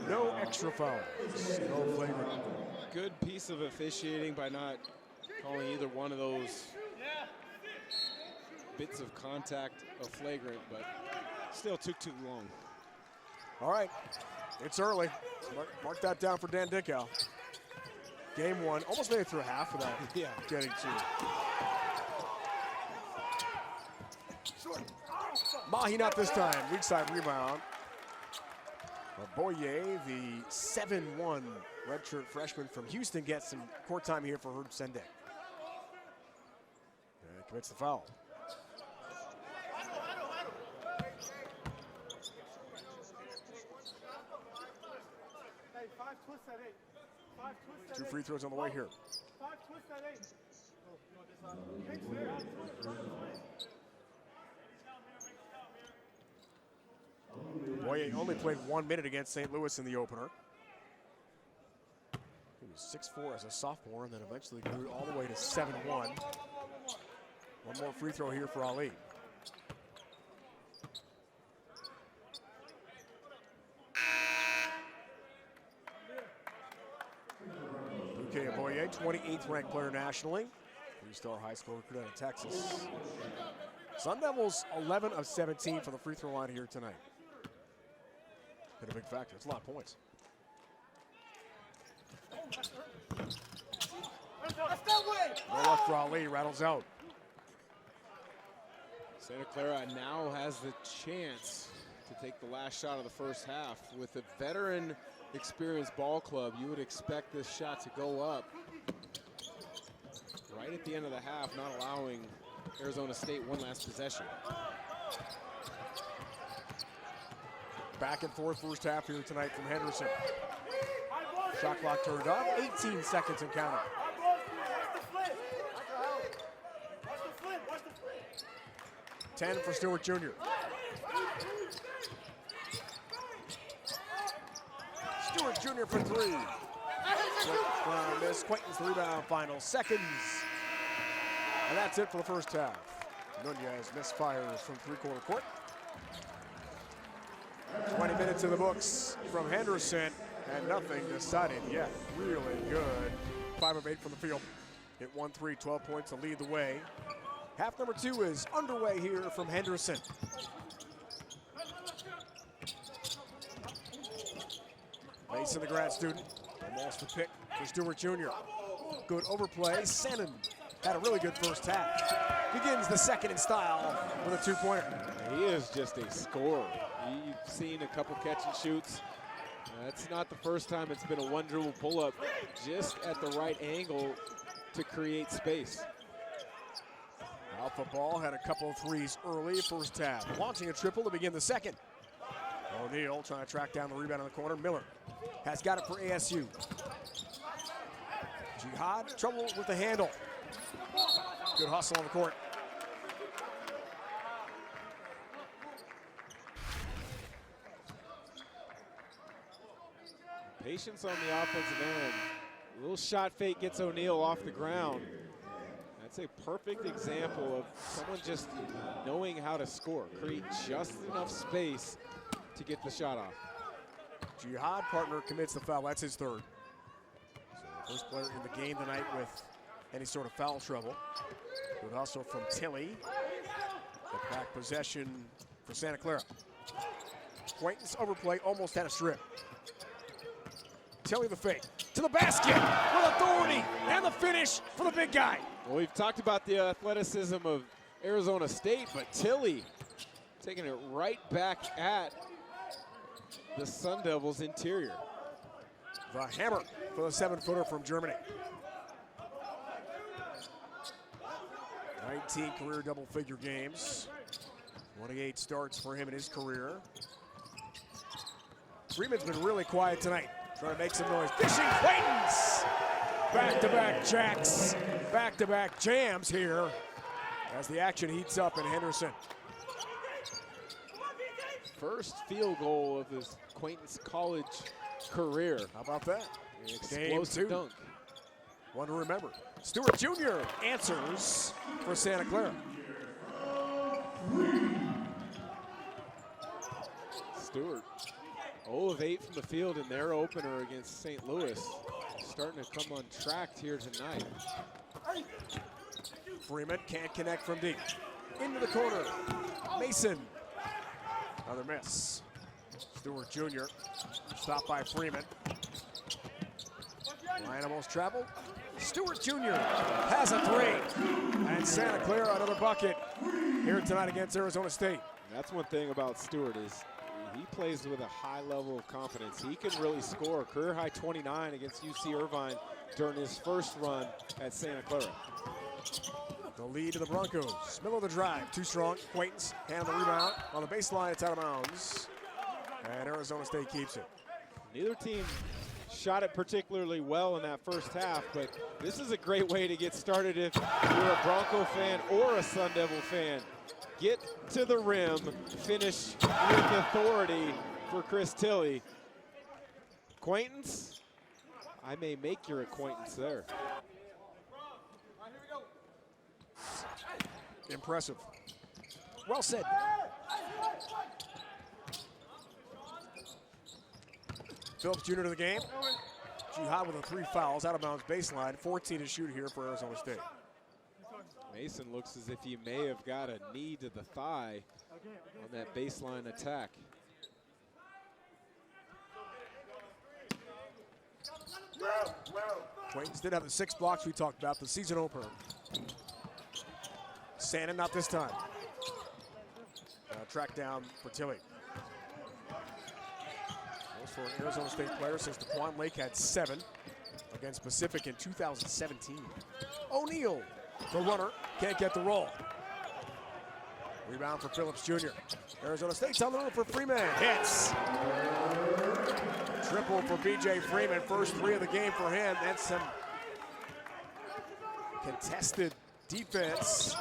No extra fouls. No flagrant. Good piece of officiating by not calling either one of those bits of contact a flagrant, but still took too long. All right, it's early. Mark that down for Dan Dickow. Game 1, almost made it through half without getting to. Mahi not this time, weak side rebound. Boye, the 7-1 redshirt freshman from Houston, gets some court time here for Herb Sendek. And commits the foul. Two free throws on the way here. Boye only played 1 minute against St. Louis in the opener. He was 6'4" as a sophomore and then eventually grew all the way to 7'1". One more free throw here for Ali. Luke Boye, 28th ranked player nationally. 3-star high school recruit out of Texas. Sun Devils 11 of 17 from the free throw line here tonight. Been a big factor. It's a lot of points. No luck for Ali. Rattles out. Santa Clara now has the chance to take the last shot of the first half. With a veteran experienced ball club, you would expect this shot to go up right at the end of the half, not allowing Arizona State one last possession. Back and forth first half here tonight from Henderson. Shot clock turned off, 18 seconds and counting. 10 for Stewart Jr. Stewart Jr. for three. From miss, Quaintance the rebound, final seconds. And that's it for the first half. Nunez misfires from three-quarter court. 20 minutes in the books from Henderson, and nothing decided yet. Really good. 5 of 8 from the field. Hit 1-3, 12 points to lead the way. Half number 2 is underway here from Henderson. Mason, the grad student, almost the pick for Stewart Jr. Good overplay. Sannon had a really good first half. Begins the second in style with a two-pointer. He is just a scorer. You've seen a couple catch and shoots. That's not the first time it's been a one-dribble pull-up, just at the right angle to create space. Alpha Ball had a couple of threes early first half, launching a triple to begin the second. O'Neal trying to track down the rebound in the corner. Miller has got it for ASU. Jihad, trouble with the handle. Good hustle on the court. Patience on the offensive end. A little shot fake gets O'Neal off the ground. That's a perfect example of someone just knowing how to score. Create just enough space to get the shot off. Jihad, partner, commits the foul. That's his third. So first player in the game tonight with any sort of foul trouble. Good hustle from Tilly. The back possession for Santa Clara. Quaintance overplay, almost had a strip. Tilly the fake, to the basket with authority, and the finish for the big guy. Well, we've talked about the athleticism of Arizona State, but Tilly taking it right back at the Sun Devils' interior. The hammer for the 7-footer from Germany. 19 career double-figure games. 28 starts for him in his career. Freeman's been really quiet tonight. Trying to make some noise. Fishing Quaintance! Back-to-back jacks, back-to-back jams here as the action heats up in Henderson. First field goal of his Quaintance college career. How about that? Explosive dunk. One to remember. Stewart Jr. answers for Santa Clara. Stewart. 0 of 8 from the field in their opener against St. Louis. Starting to come on track here tonight. Freeman can't connect from deep. Into the corner. Mason. Another miss. Stewart Jr. stopped by Freeman. Ryan almost traveled. Stewart Jr. has a three. And Santa Clara another bucket here tonight against Arizona State. That's one thing about Stewart is he plays with a high level of confidence. He can really score. Career high 29 against UC Irvine during his first run at Santa Clara. The lead to the Broncos. Middle of the drive, too strong. Quaintance handle the rebound. On the baseline, it's out of bounds. And Arizona State keeps it. Neither team shot it particularly well in that first half, but this is a great way to get started if you're a Bronco fan or a Sun Devil fan. Get to the rim, finish with authority for Chris Tilly. Quaintance, I may make your acquaintance there. Impressive. Well said. Phillips Jr. to the game. Jihad with 3 fouls, out of bounds baseline. 14 to shoot here for Arizona State. Mason looks as if he may have got a knee to the thigh on that baseline attack. Quaintance did have the 6 blocks we talked about, the season opener. Sannon not this time. track down for Tilly. Most for an Arizona State player since DeQuan Lake had 7 against Pacific in 2017. O'Neal, the runner, can't get the roll. Rebound for Phillips Jr. Arizona State's on the move for Freeman. Hits. Triple for B.J. Freeman. First 3 of the game for him. That's some contested defense.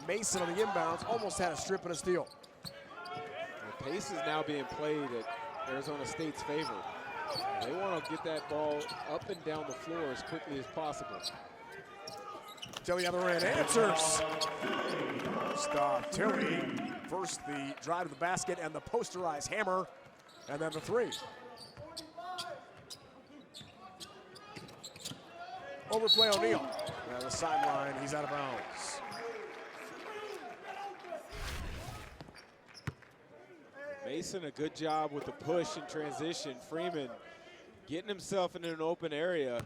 Mason on the inbounds almost had a strip and a steal. The pace is now being played at Arizona State's favor. They want to get that ball up and down the floor as quickly as possible. Tilly on the end answers. Stop Tilly. First the drive to the basket and the posterized hammer, and then the 3. Overplay O'Neal. And the sideline, he's out of bounds. Mason, a good job with the push and transition. Freeman getting himself into an open area.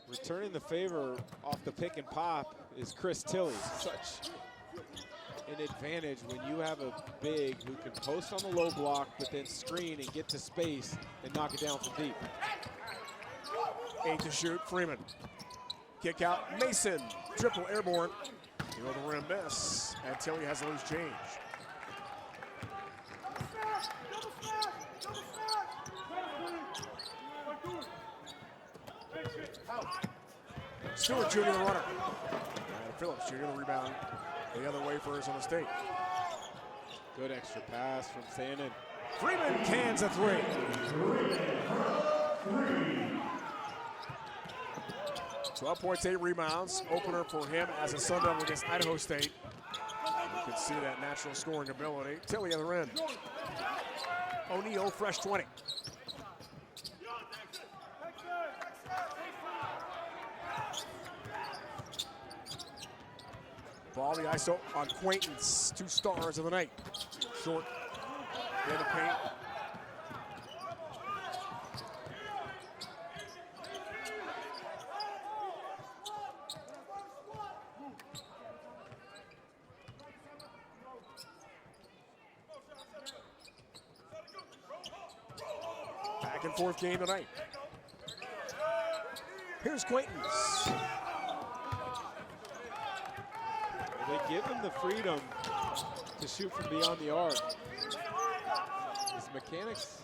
Returning the favor off the pick and pop is Chris Tilly. Such an advantage when you have a big who can post on the low block, but then screen and get to space and knock it down from deep. 8 to shoot, Freeman. Kick out, Mason. Triple airborne. Below the rim miss, and Tilly has a loose change. Stewart Jr. the runner. And Phillips Jr. the rebound the other way for Arizona State. Good extra pass from Sandin. Freeman cans a 3. 12 points, 8 rebounds. Opener for him as a Sun Devil against Idaho State. You can see that natural scoring ability. Tilly on the end. O'Neal, fresh 20. Ball the ISO on Quaintance. 2 stars of the night. Short in the paint. Back and forth game tonight. Here's Quaintance. They give him the freedom to shoot from beyond the arc. His mechanics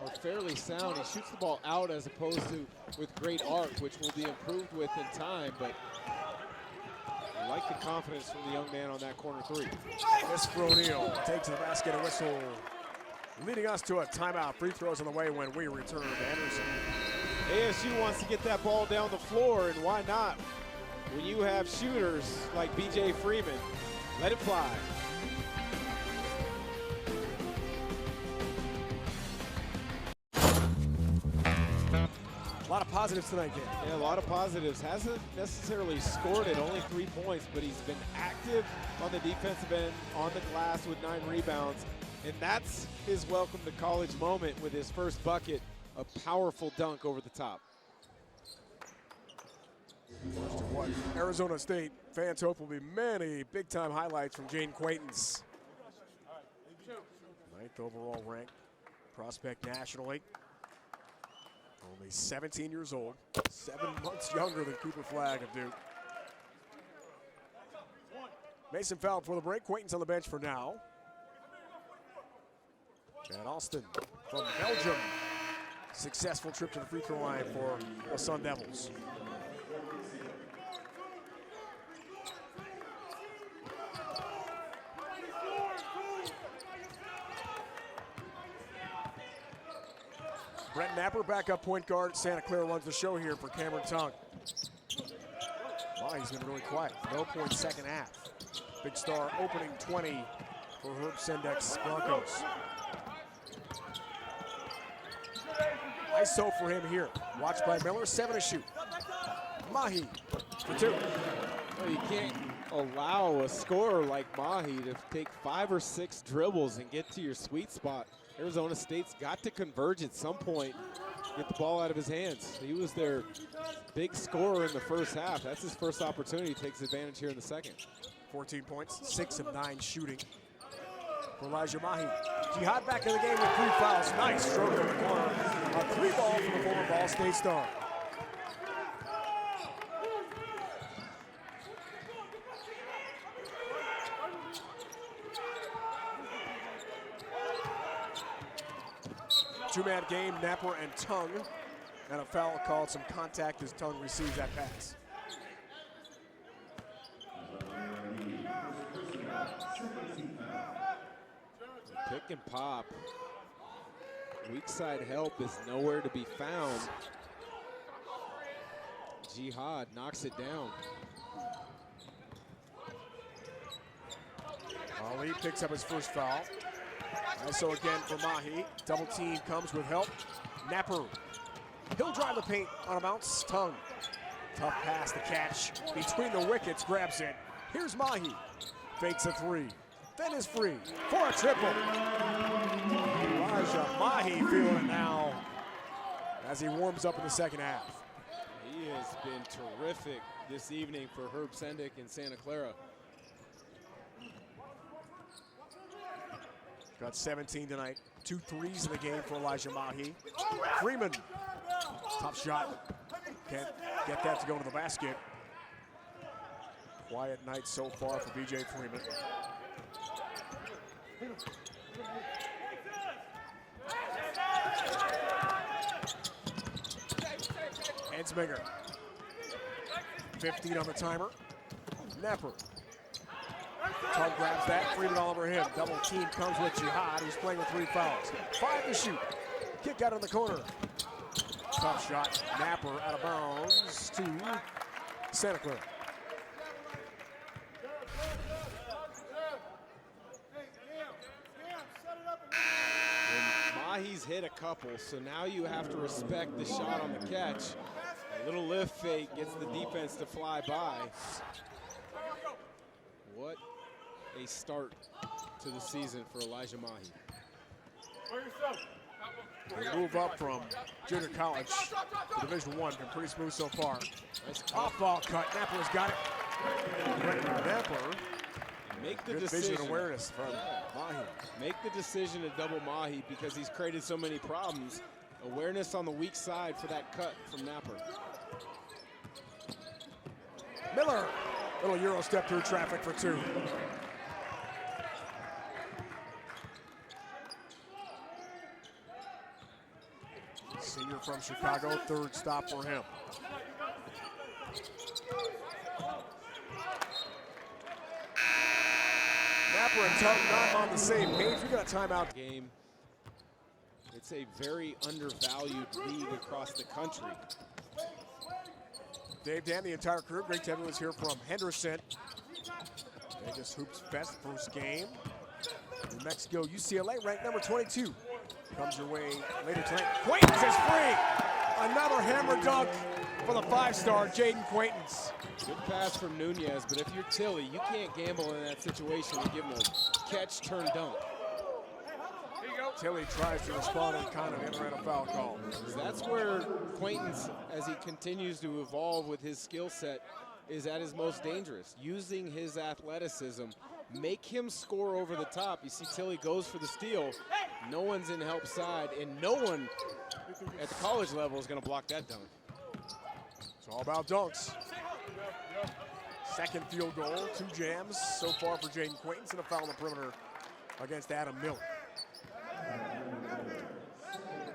are fairly sound. He shoots the ball out as opposed to with great arc, which will be improved with in time, but I like the confidence from the young man on that corner 3. This for O'Neal. Takes the basket, a whistle. Leading us to a timeout. Free throws on the way when we return to Henderson. ASU wants to get that ball down the floor, and why not? When you have shooters like B.J. Freeman, let it fly. A lot of positives tonight, kid. Yeah, a lot of positives. Hasn't necessarily scored it, only 3 points, but he's been active on the defensive end, on the glass with 9 rebounds. And that's his welcome to college moment with his first bucket, a powerful dunk over the top. First of what Arizona State fans hope will be many big-time highlights from Jayden Quaintance. 9th overall ranked prospect nationally. Only 17 years old, 7 months younger than Cooper Flagg of Duke. Mason fouled for the break. Quaintance on the bench for now. And Austin from Belgium. Successful trip to the free throw line for the Sun Devils. Brett Napper, backup point guard. Santa Clara runs the show here for Cameron Tongue. Wow, he's been really quiet. No point second half. Big Star opening 20 for Herb Sendek's Broncos. ISO for him here. Watched by Miller, 7 to shoot. Mahi for 2. Well, you can't allow a scorer like Mahi to take 5 or 6 dribbles and get to your sweet spot. Arizona State's got to converge at some point, get the ball out of his hands. He was their big scorer in the first half. That's his first opportunity. He takes advantage here in the second. 14 points, 6 of 9 shooting. for Elijah Mahi. Jihad back in the game with 3 fouls. Nice stroke in the corner. A 3-ball for the former Ball State star. Two-man game, Napper and Tongue. And a foul called, some contact as Tongue receives that pass. Pick and pop. Weak side help is nowhere to be found. Jihad knocks it down. Ali picks up his first foul. ISO again for Mahi. Double team comes with help. Napper. He'll drive the paint on a bounce. Tongue. Tough pass to catch. Between the wickets, grabs it. Here's Mahi. Fakes a 3. Then is free for a triple. Elijah Mahi feeling it now as he warms up in the second half. He has been terrific this evening for Herb Sendick in Santa Clara. Got 17 tonight. 2 threes in the game for Elijah Mahi. Freeman, tough shot. Can't get that to go to the basket. Quiet night so far for BJ Freeman. Ensminger. 15 on the timer. Napper. Tongue grabs that, Freeman all over him. Double team comes with Jihad, who's playing with 3 fouls. 5 to shoot. Kick out in the corner. Tough shot. Napper out of bounds to Santa Clara. Mahi's hit a couple, so now you have to respect the shot on the catch. A little lift fake gets the defense to fly by. What a start to the season for Elijah Mahi. They move up from junior college to Division I. Been pretty smooth so far. Nice Off-ball cut. Napper's got it. Napper. Make the Good decision. vision awareness from Mahi. Make the decision to double Mahi because he's created so many problems. Awareness on the weak side for that cut from Napper. Miller. Little Euro step through traffic for 2. Senior from Chicago, 3rd stop for him. Napper and Tongue not on the same page. We got a timeout. Game. It's a very undervalued league across the country. Dave Dan, the entire crew. Great to have us here from Henderson. Vegas Hoops Fest, first game. New Mexico, UCLA, ranked number 22. Comes your way later tonight. Quaintance is free. Another hammer dunk for the 5-star Jayden Quaintance. Good pass from Nunez, but if you're Tilly, you can't gamble in that situation and give him a catch, turn, dunk. Tilly tries to respond and kind of enter in a foul call. That's where Quaintance, as he continues to evolve with his skill set, is at his most dangerous. Using his athleticism, make him score over the top. You see Tilly goes for the steal. No one's in help side, and no one at the college level is going to block that dunk. It's all about dunks. Second field goal, 2 jams so far for Jayden Quaintance, and a foul on the perimeter against Adam Miller.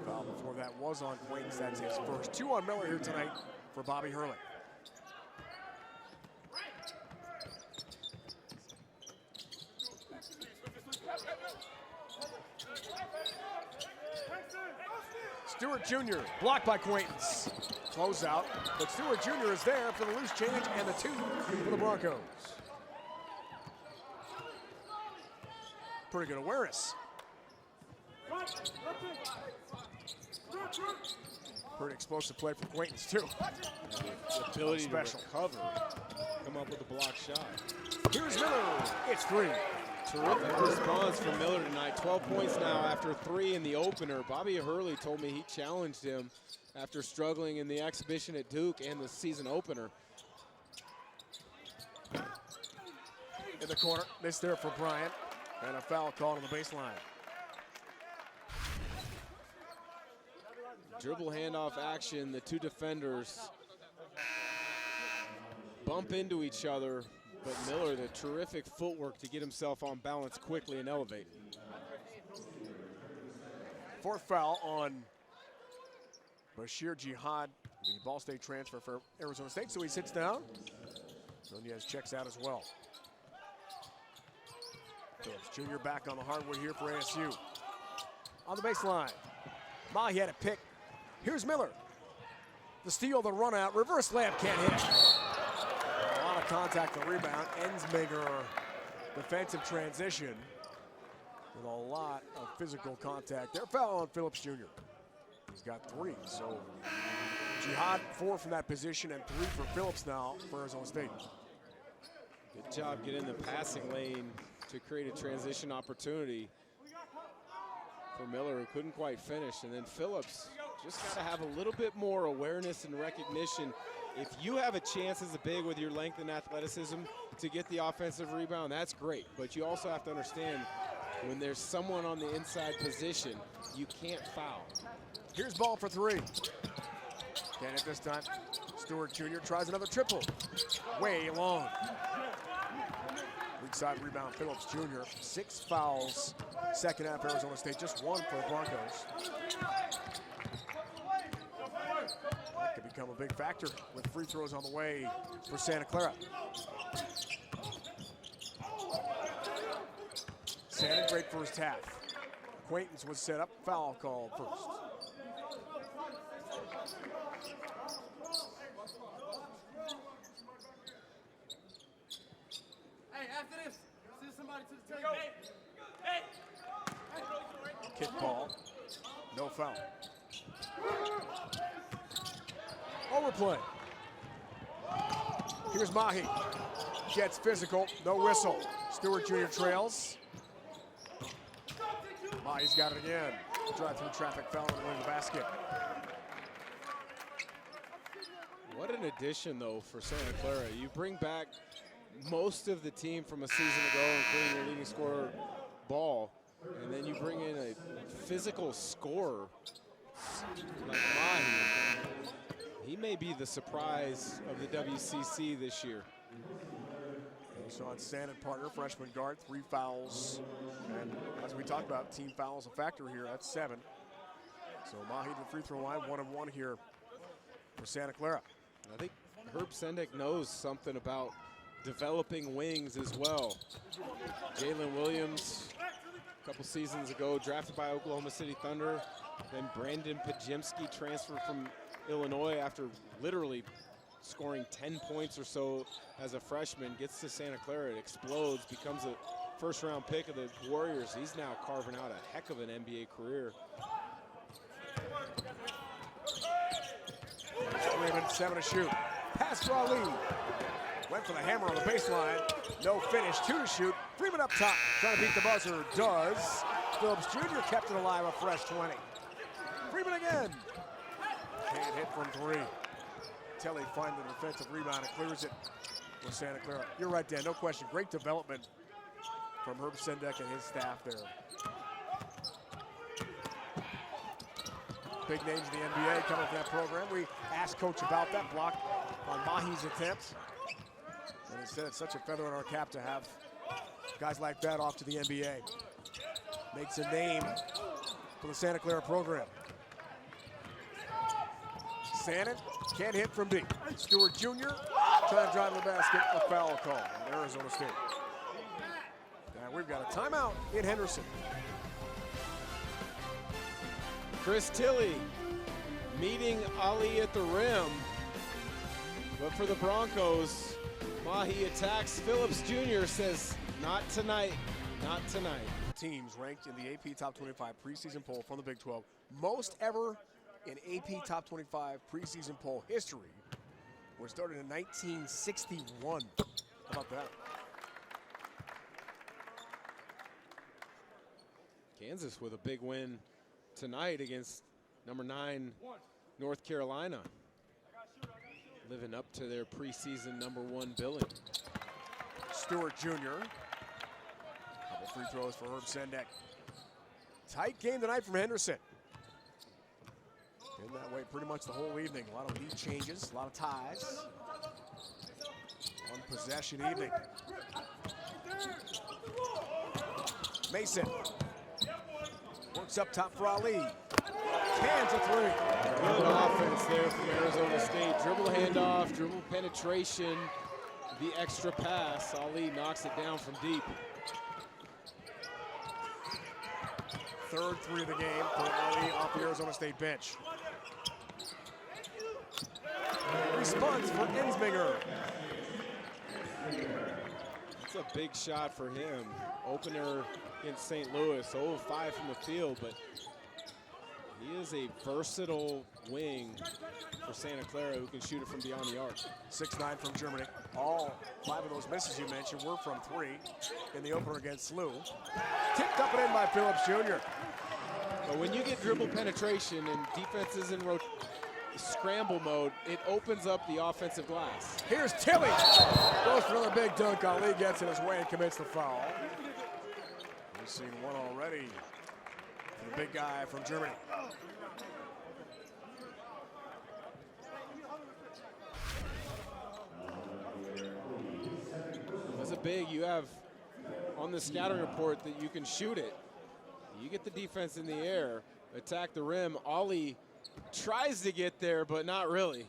Foul before that was on Quaintance. That's his first. 2 on Miller here tonight for Bobby Hurley. Stewart Jr. blocked by Quaintance. Close out, but Stewart Jr. is there for the loose change and the 2 for the Broncos. Pretty good awareness. Pretty explosive play for Quaintance too. The ability to recover, come up with a block shot. Here's Miller, it's 3. Terrific response from Miller tonight. 12 points now after 3 in the opener. Bobby Hurley told me he challenged him after struggling in the exhibition at Duke and the season opener. In the corner, this there for Bryant. And a foul called on the baseline. Dribble handoff action, the two defenders bump into each other, but Miller, the terrific footwork to get himself on balance quickly and elevate. Fourth foul on Bashir Jihad, the Ball State transfer for Arizona State, so he sits down. Nunez checks out as well. Phillips Jr. back on the hardwood here for ASU. On the baseline, Mahi had a pick. Here's Miller. The steal, the run out, reverse layup, can't hit. A lot of contact, the rebound. Ensminger, defensive transition with a lot of physical contact. There, foul on Phillips Jr. He's got 3, so Jihad 4 from that position and 3 for Phillips now for Arizona State. Good job getting the passing lane to create a transition opportunity for Miller, who couldn't quite finish. And then Phillips just got to have a little bit more awareness and recognition. If you have a chance as a big with your length and athleticism to get the offensive rebound, that's great. But you also have to understand when there's someone on the inside position, you can't foul. Here's ball for 3. Can't hit this time. Stewart Jr. tries another triple. Way long. Weak side rebound, Phillips Jr. 6 fouls. Second half, Arizona State, just 1 for the Broncos. That could become a big factor with free throws on the way for Santa Clara. Santa, great first half. Quaintance was set up, foul called first. Kick ball, no foul. Overplay. Here's Mahi. Gets physical, no whistle. Stewart Jr. trails. Mahi's got it again. Drive-through traffic foul on the way to the basket. What an addition, though, for Santa Clara. You bring back most of the team from a season ago, including their leading scorer, Ball, and then you bring in a physical scorer like Mahi. He may be the surprise of the WCC this year. So on Santa partner, freshman guard, 3 fouls. And as we talked about, team fouls a factor here. That's 7. So Mahi to the free throw line, 1 of 1 here for Santa Clara. I think Herb Sendek knows something about developing wings as well. Jalen Williams, a couple seasons ago, drafted by Oklahoma City Thunder. Then Brandon Pajemski transferred from Illinois after literally scoring 10 points or so as a freshman. Gets to Santa Clara, it explodes, becomes a first-round pick of the Warriors. He's now carving out a heck of an NBA career. Freeman, 7 to shoot. Pass for Ali. Went for the hammer on the baseline. No finish, 2 to shoot. Freeman up top, trying to beat the buzzer. Does. Phillips Jr. kept it alive, a fresh 20. Freeman again. Can't hit from 3. Telly finds the defensive rebound and clears it for Santa Clara. You're right, Dan, no question. Great development from Herb Sendek and his staff there. Big names in the NBA coming from that program. We asked Coach about that block on Mahi's attempt. And he said it's such a feather in our cap to have guys like that off to the NBA. Makes a name for the Santa Clara program. Santa can't hit from deep. Stewart Jr. trying to drive to the basket, a foul call on Arizona State. And we've got a timeout in Henderson. Chris Tilley meeting Ali at the rim. But for the Broncos, Mahi attacks. Phillips Jr. says, not tonight, not tonight. Teams ranked in the AP Top 25 preseason poll from the Big 12. Most ever in AP Top 25 preseason poll history. Was started in 1961. How about that? Kansas with a big win tonight against number 9 North Carolina, living up to their preseason number 1 billing. Stewart Jr. Couple free throws for Herb Sendek. Tight game tonight from Henderson. Been that way pretty much the whole evening. A lot of lead changes, a lot of ties. One possession evening. Mason works up top for Ali. Cans a three. Good offense there from Arizona State. Dribble handoff, dribble penetration, the extra pass. Ali knocks it down from deep. Third three of the game for Ali off the Arizona State bench. Response for Ensminger. It's a big shot for him. Opener in St. Louis, 0 5 from the field, but he is a versatile wing for Santa Clara who can shoot it from beyond the arc. 6'9" from Germany. All 5 of those misses you mentioned were from 3 in the opener against SLU. Tipped up and in by Phillips Jr. But when you get dribble penetration and defenses in scramble mode, it opens up the offensive glass. Here's Tilly. Goes for another big dunk. Ali gets in his way and commits the foul. We've seen one already for the big guy from Germany. As a big, you have on the scouting report that you can shoot it. You get the defense in the air, attack the rim. Ali tries to get there, but not really.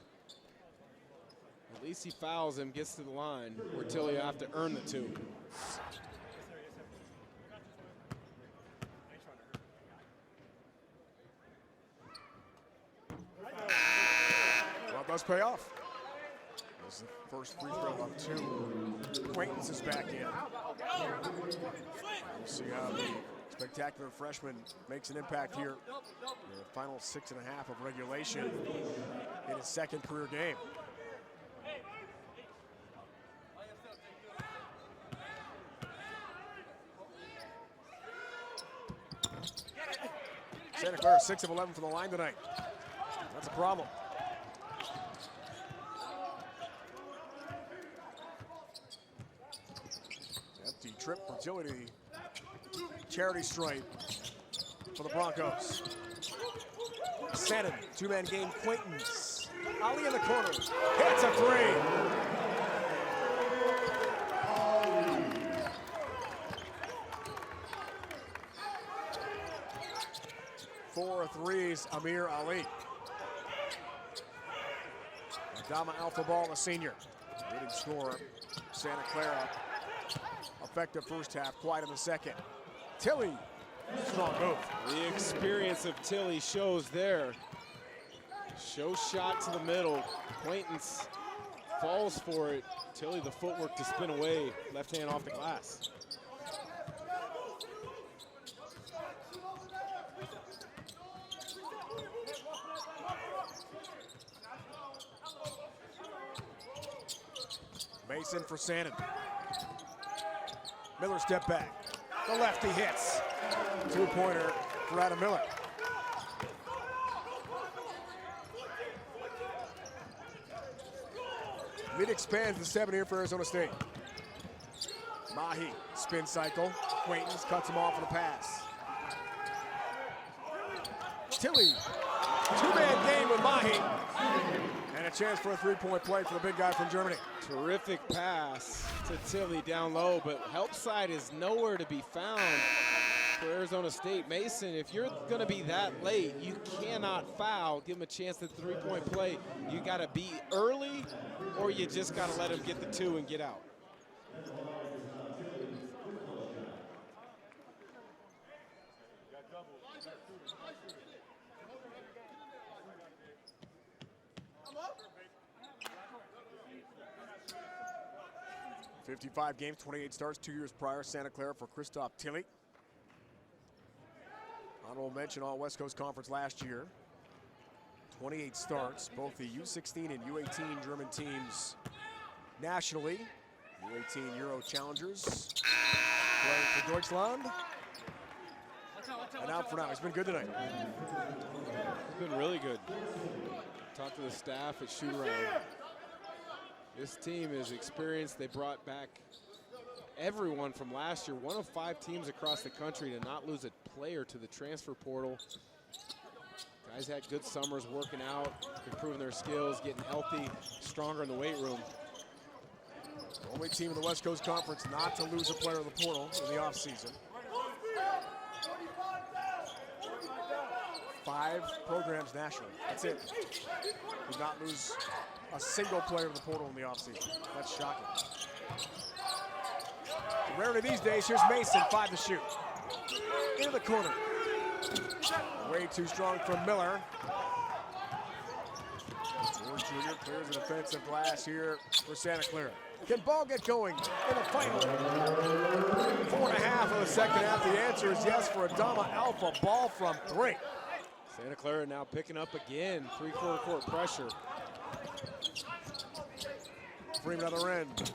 At least he fouls him, gets to the line, where Tilly will have to earn the 2. Well, it does pay off. This is the first free throw of 2. Quaintance is back in. We'll see how the spectacular freshman makes an impact here in the final 6.5 of regulation in his second career game. Santa Clara 6 of 11 from the line tonight. That's a problem. Empty trip for Tilly. Charity stripe for the Broncos. Santa, 2-man game, Quaintance. Ali in the corner, hits a 3. Four threes, Amir Ali. Adama Alphabal, a senior. Leading scorer, Santa Clara. Effective first half, quiet in the second. Tilly, strong move. The experience of Tilly shows there. Show shot to the middle. Quaintance falls for it. Tilly, the footwork to spin away. Left hand off the glass. Mason for Sandon. Miller step back. The lefty hits. 2-pointer for Adam Miller. Lead expands to 7 here for Arizona State. Mahi, spin cycle. Quaintance cuts him off with a pass. Tilly, 2-man game with Mahi. And a chance for a 3-point play for the big guy from Germany. Terrific pass to Tilly down low, but help side is nowhere to be found for Arizona State. Mason, if you're going to be that late, you cannot foul. Give him a chance at the 3-point play. You got to be early, or you just got to let him get the 2 and get out. .55 games, 28 starts, 2 years prior. Santa Clara for Christoph Tilly. Honorable mention all West Coast Conference last year. 28 starts, both the U16 and U18 German teams nationally. U18 Euro challengers playing for Deutschland. And out for now. He's been good tonight. He's been really good. Talk to the staff at shoot around. This team is experienced. They brought back everyone from last year. One of 5 teams across the country to not lose a player to the transfer portal. Guys had good summers working out, improving their skills, getting healthy, stronger in the weight room. The only team in the West Coast Conference not to lose a player in the portal in the offseason. 5 programs nationally. That's it. Did not lose a single player in the portal in the offseason. That's shocking. Rarely these days. Here's Mason, 5 to shoot. Into the corner. Way too strong from Miller. Ward Jr. clears the defensive glass here for Santa Clara. Can ball get going in the final 4.5 of the second half? The answer is yes for Adama Alpha. Ball from 3. Santa Clara now picking up again. 3/4 court pressure. Freeman on the end.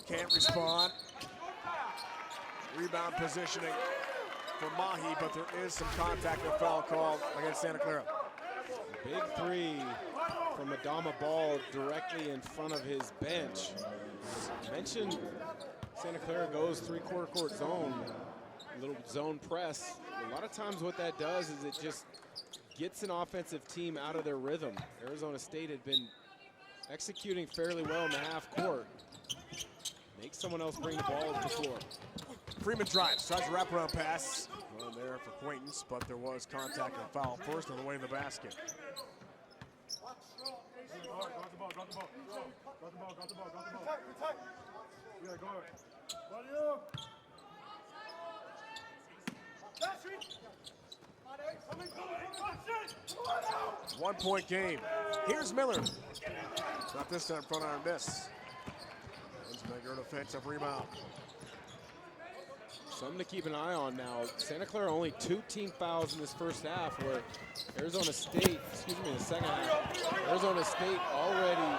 Can't respond. Rebound positioning for Mahi, but there is some contact and foul called against Santa Clara. Big 3 from Adama Ball directly in front of his bench. Mentioned Santa Clara goes 3/4 court zone, a little zone press. A lot of times what that does is it just gets an offensive team out of their rhythm. Arizona State had been executing fairly well in the half court. Makes someone else bring the ball to the floor. Freeman drives, tries to wrap around pass. Well, there for Quaintance, but there was contact and foul first on the way to the basket. One-point game. Here's Miller. Not this time, front arm miss. Ensminger, an offensive rebound. Something to keep an eye on now. Santa Clara only 2 team fouls in this first half, where Arizona State, in the second half, Arizona State already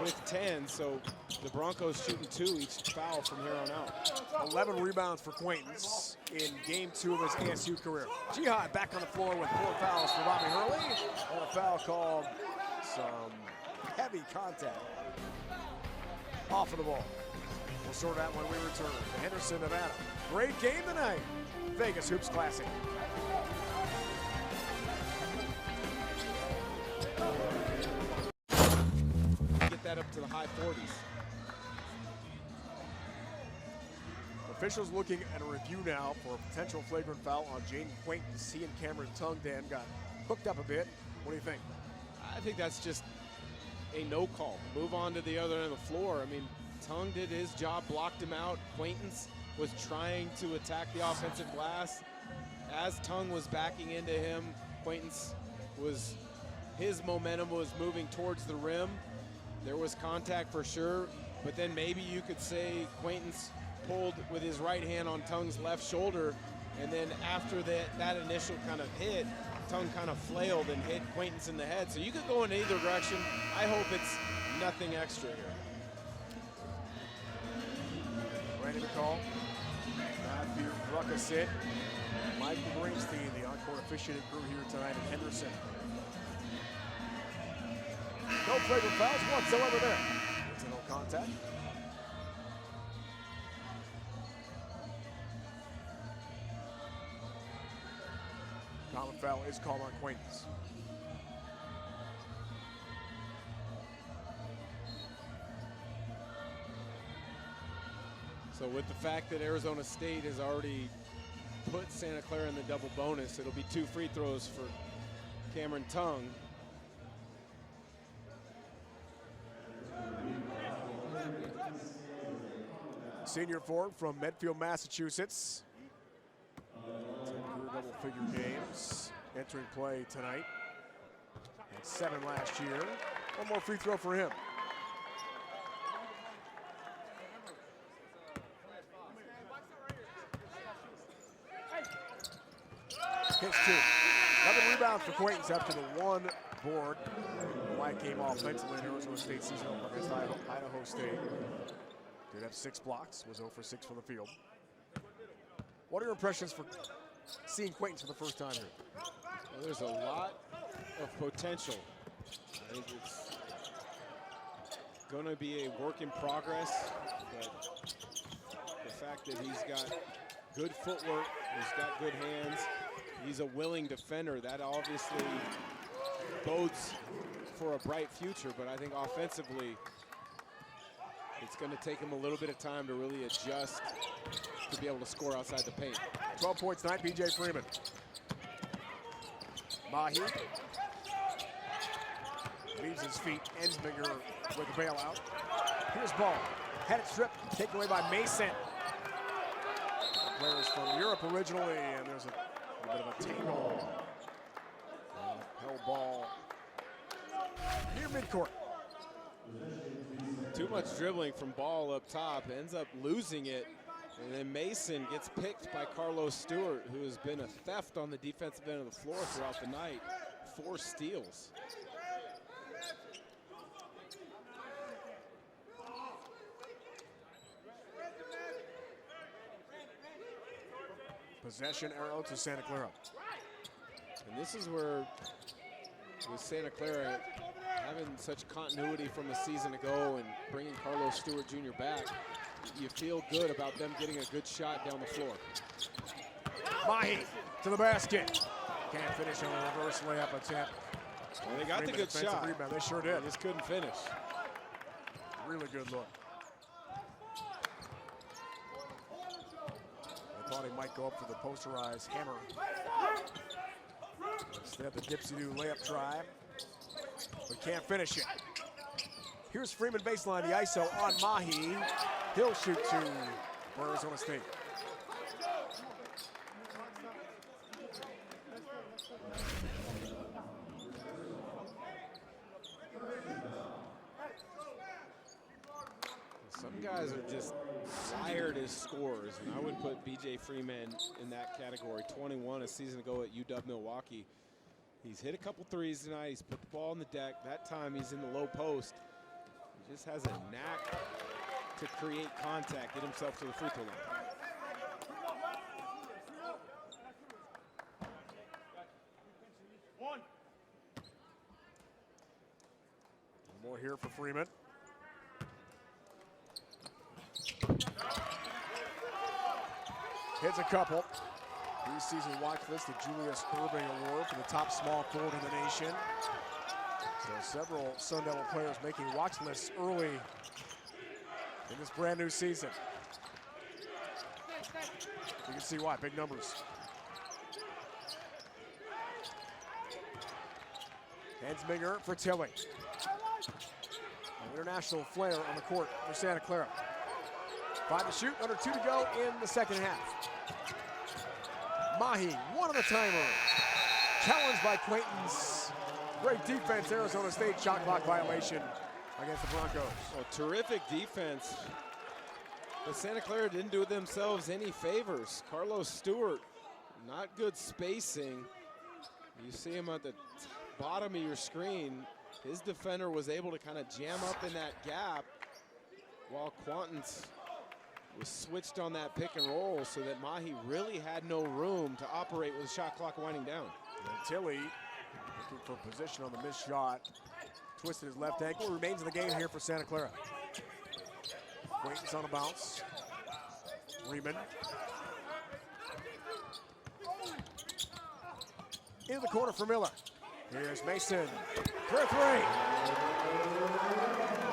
with 10, so the Broncos shooting 2 each foul from here on out. 11 rebounds for Quaintance in game 2 of his ASU career. Jihad back on the floor with 4 fouls for Bobby Hurley, and a foul called some heavy contact off of the ball. We'll sort out when we return to Henderson, Nevada. Great game tonight. Vegas Hoops Classic. Get that up to the high 40s. Officials looking at a review now for a potential flagrant foul on Jayden Quaintance. He and Cameron Tongue, Dan, got hooked up a bit. What do you think? I think that's just a no call. Move on to the other end of the floor. I mean, Tongue did his job, blocked him out. Quaintance was trying to attack the offensive glass. As Tongue was backing into him, his momentum was moving towards the rim. There was contact for sure, but then maybe you could say Quaintance pulled with his right hand on Tongue's left shoulder, and then after that initial kind of hit, Tongue kind of flailed and hit Quaintance in the head. So you could go in either direction. I hope it's nothing extra here. Randy McCall, Matthew Ruckasit, Michael Greenstein, the on-court officiating crew here tonight in Henderson. No flagrant fouls whatsoever there. It's a no contact. Common foul is called on Quaintance. So with the fact that Arizona State has already put Santa Clara in the double bonus, it'll be 2 free throws for Cameron Tongue. Senior forward from Medfield, Massachusetts. 10 career double-figure games entering play tonight. Had 7 last year. One more free throw for him. Hits 2. 11 rebounds for Quaintance after the 1 board. White came offensively in Arizona State season against Idaho State. Did have 6 blocks, was 0 for 6 from the field. What are your impressions for seeing Quaintance for the first time here? Well, there's a lot of potential. I think it's going to be a work in progress, but fact that he's got good footwork, he's got good hands, he's a willing defender. That obviously bodes for a bright future, but I think offensively, it's going to take him a little bit of time to really adjust to be able to score outside the paint. 12 points tonight, BJ Freeman. Mahi leaves his feet. Ensminger with the bailout. Here's ball. Had it stripped, taken away by Mason. Players from Europe originally, and there's a bit of a tangle. Held ball near midcourt. Too much dribbling from Ball up top, ends up losing it, and then Mason gets picked by Carlos Stewart, who has been a theft on the defensive end of the floor throughout the night. 4 steals. Possession arrow to Santa Clara. And this is where, with Santa Clara having such continuity from a season ago and bringing Carlos Stewart Jr. back, you feel good about them getting a good shot down the floor. Mahi to the basket. Can't finish on a reverse layup attempt. Well, they got the good shot. Rebound. They sure did. They just couldn't finish. Really good look. I thought he might go up for the posterized hammer. Instead, the dipsy-do layup try, but can't finish it. Here's Freeman baseline, the ISO on Mahi. He'll shoot 2 for Arizona State. Some guys are just wired as scorers, and I would put BJ Freeman in that category. 21 a season ago at UW Milwaukee. He's hit a couple threes tonight. He's put the ball on the deck. That time he's in the low post. He just has a knack to create contact, get himself to the free throw line. More here for Freeman. Hits a couple. Preseason watch list, the Julius Irving Award for the top small forward in the nation. So several Sun Devil players making watch lists early in this brand new season. You can see why, big numbers. Ensminger for Tilly. An international flair on the court for Santa Clara. 5 to shoot, under 2 to go in the second half. Mahi, one on the timer. Challenged by Quaintance. Great defense, Arizona State shot clock violation against the Broncos. Well, terrific defense. But Santa Clara didn't do themselves any favors. Carlos Stewart, not good spacing. You see him at the bottom of your screen. His defender was able to kind of jam up in that gap while Quaintance was switched on that pick and roll so that Mahi really had no room to operate with the shot clock winding down. And Tilly looking for position on the missed shot. Twisted his left ankle, remains in the game here for Santa Clara. Quaintance on a bounce. Freeman. In the corner for Miller. Here's Mason for 3.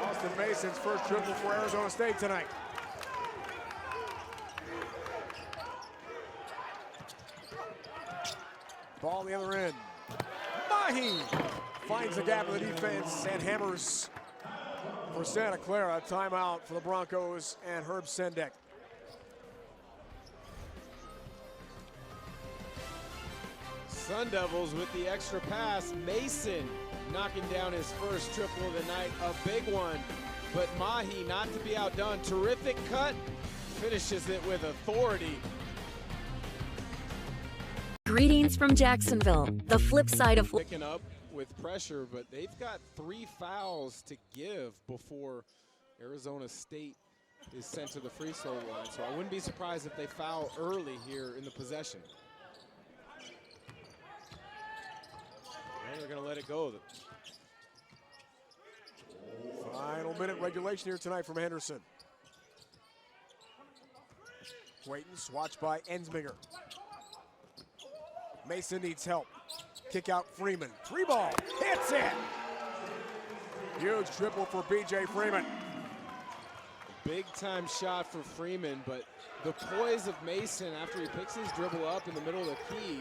Austin Mason's first triple for Arizona State tonight. Ball on the other end. Mahi finds the gap in the defense and hammers for Santa Clara. Timeout for the Broncos and Herb Sendek. Sun Devils with the extra pass. Mason knocking down his first triple of the night, a big one. But Mahi, not to be outdone, terrific cut, finishes it with authority. Greetings from Jacksonville, the flip side of Picking up with pressure, but they've got 3 fouls to give before Arizona State is sent to the free throw line. So I wouldn't be surprised if they foul early here in the possession. And they're going to let it go. Final minute regulation here tonight from Henderson. Quaintance watched by Ensminger. Mason needs help. Kick out Freeman. 3-ball. Hits it. Huge triple for B.J. Freeman. Big time shot for Freeman, but the poise of Mason after he picks his dribble up in the middle of the key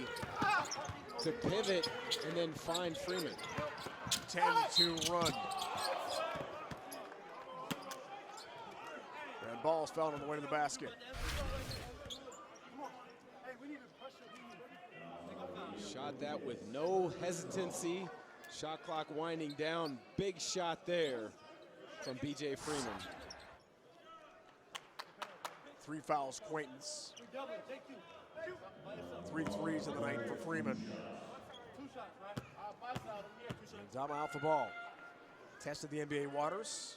to pivot and then find Freeman. 10-2 run. And ball's found on the way to the basket. Shot that with no hesitancy. Shot clock winding down. Big shot there from B.J. Freeman. 3 fouls, Quaintance. 3 threes in the night for Freeman. Zama out the ball. Tested the NBA waters.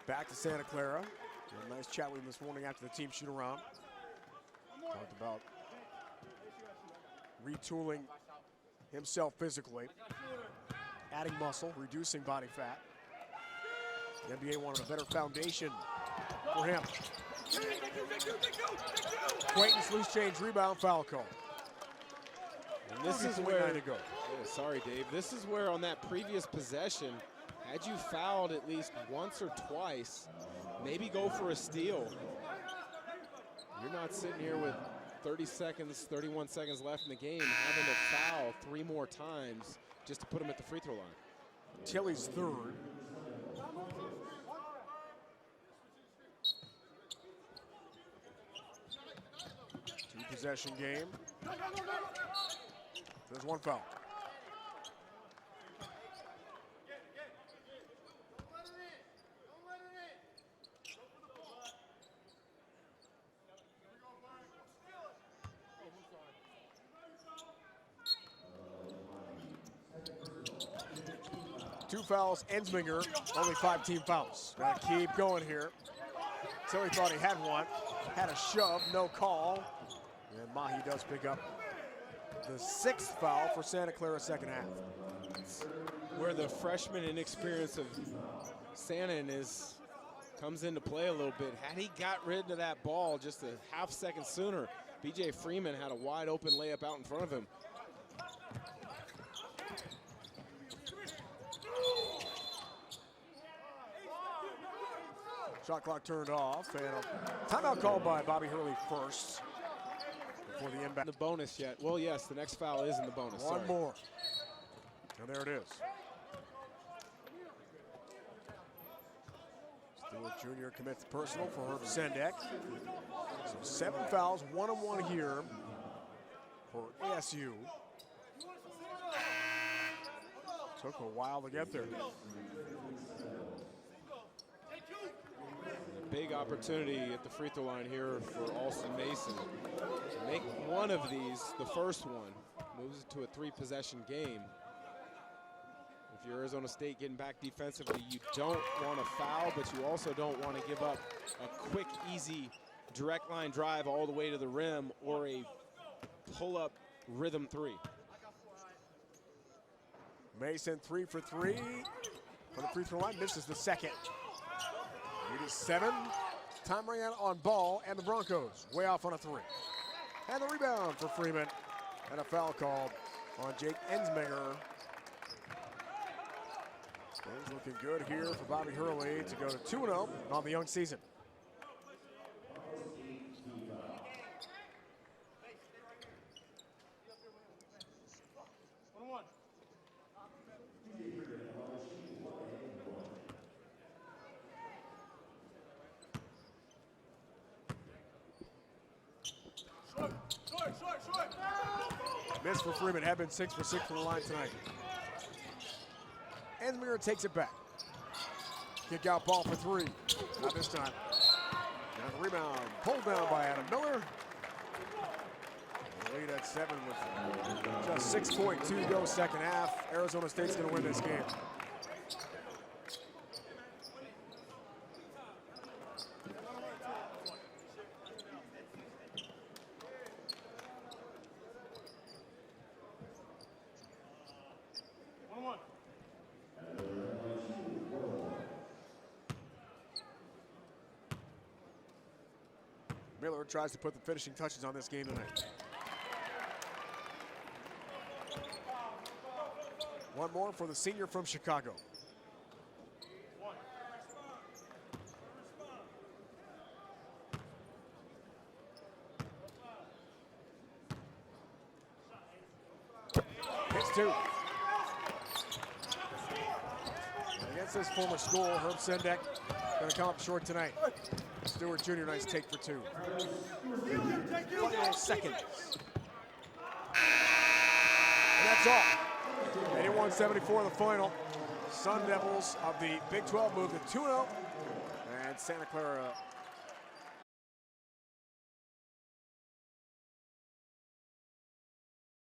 Back to Santa Clara. Had a nice chat with him this morning after the team shoot around. Talked about retooling himself physically, adding muscle, reducing body fat. The NBA wanted a better foundation for him. Quaintance loose change rebound, foul call. And this is where, sorry Dave, this is where on that previous possession, had you fouled at least once or twice, maybe go for a steal. You're not sitting here with 30 seconds, 31 seconds left in the game, having to foul 3 more times just to put him at the free throw line. Tilly's third. Two-possession game. There's 1 foul. Two fouls, Ensminger, only 5 team fouls. Gotta keep going here. Tilly thought he had one. Had a shove, no call. And Mahi does pick up the 6th foul for Santa Clara second half. Where the freshman inexperience of Santa comes into play a little bit. Had he got rid of that ball just a half second sooner, B.J. Freeman had a wide open layup out in front of him. Shot clock turned off, and a timeout called by Bobby Hurley first before the inbound. The bonus yet? Well, yes, the next foul is in the bonus. One more. And there it is. Stewart Jr. commits personal for Herb Sendek. So 7 fouls, 1-on-1 here for ASU. Took a while to get there. Big opportunity at the free throw line here for Alston Mason. To make one of these, the first one, moves it to a 3-possession game. If you're Arizona State getting back defensively, you don't want to foul, but you also don't want to give up a quick, easy, direct line drive all the way to the rim or a pull-up rhythm 3. Mason 3 for 3 from the free throw line, misses the second. It is 7. Time ran out on ball, and the Broncos way off on a 3. And the rebound for Freeman, and a foul called on Jake Ensminger. Things looking good here for Bobby Hurley to go to 2-0 on the young season. Miss for Freeman, had been 6 for 6 from the line tonight. Ensminger takes it back. Kick out ball for 3. Not this time. And the rebound pulled down by Adam Miller. The lead at 7 with just 6.2 to go second half. Arizona State's going to win this game. Miller tries to put the finishing touches on this game tonight. One more for the senior from Chicago. Hits two. Against this former school, Herb Sendek going to come up short tonight. Stewart Jr., nice take for two. Final seconds. And that's all. 81-74 the final. Sun Devils of the Big 12 move to 2-0. And Santa Clara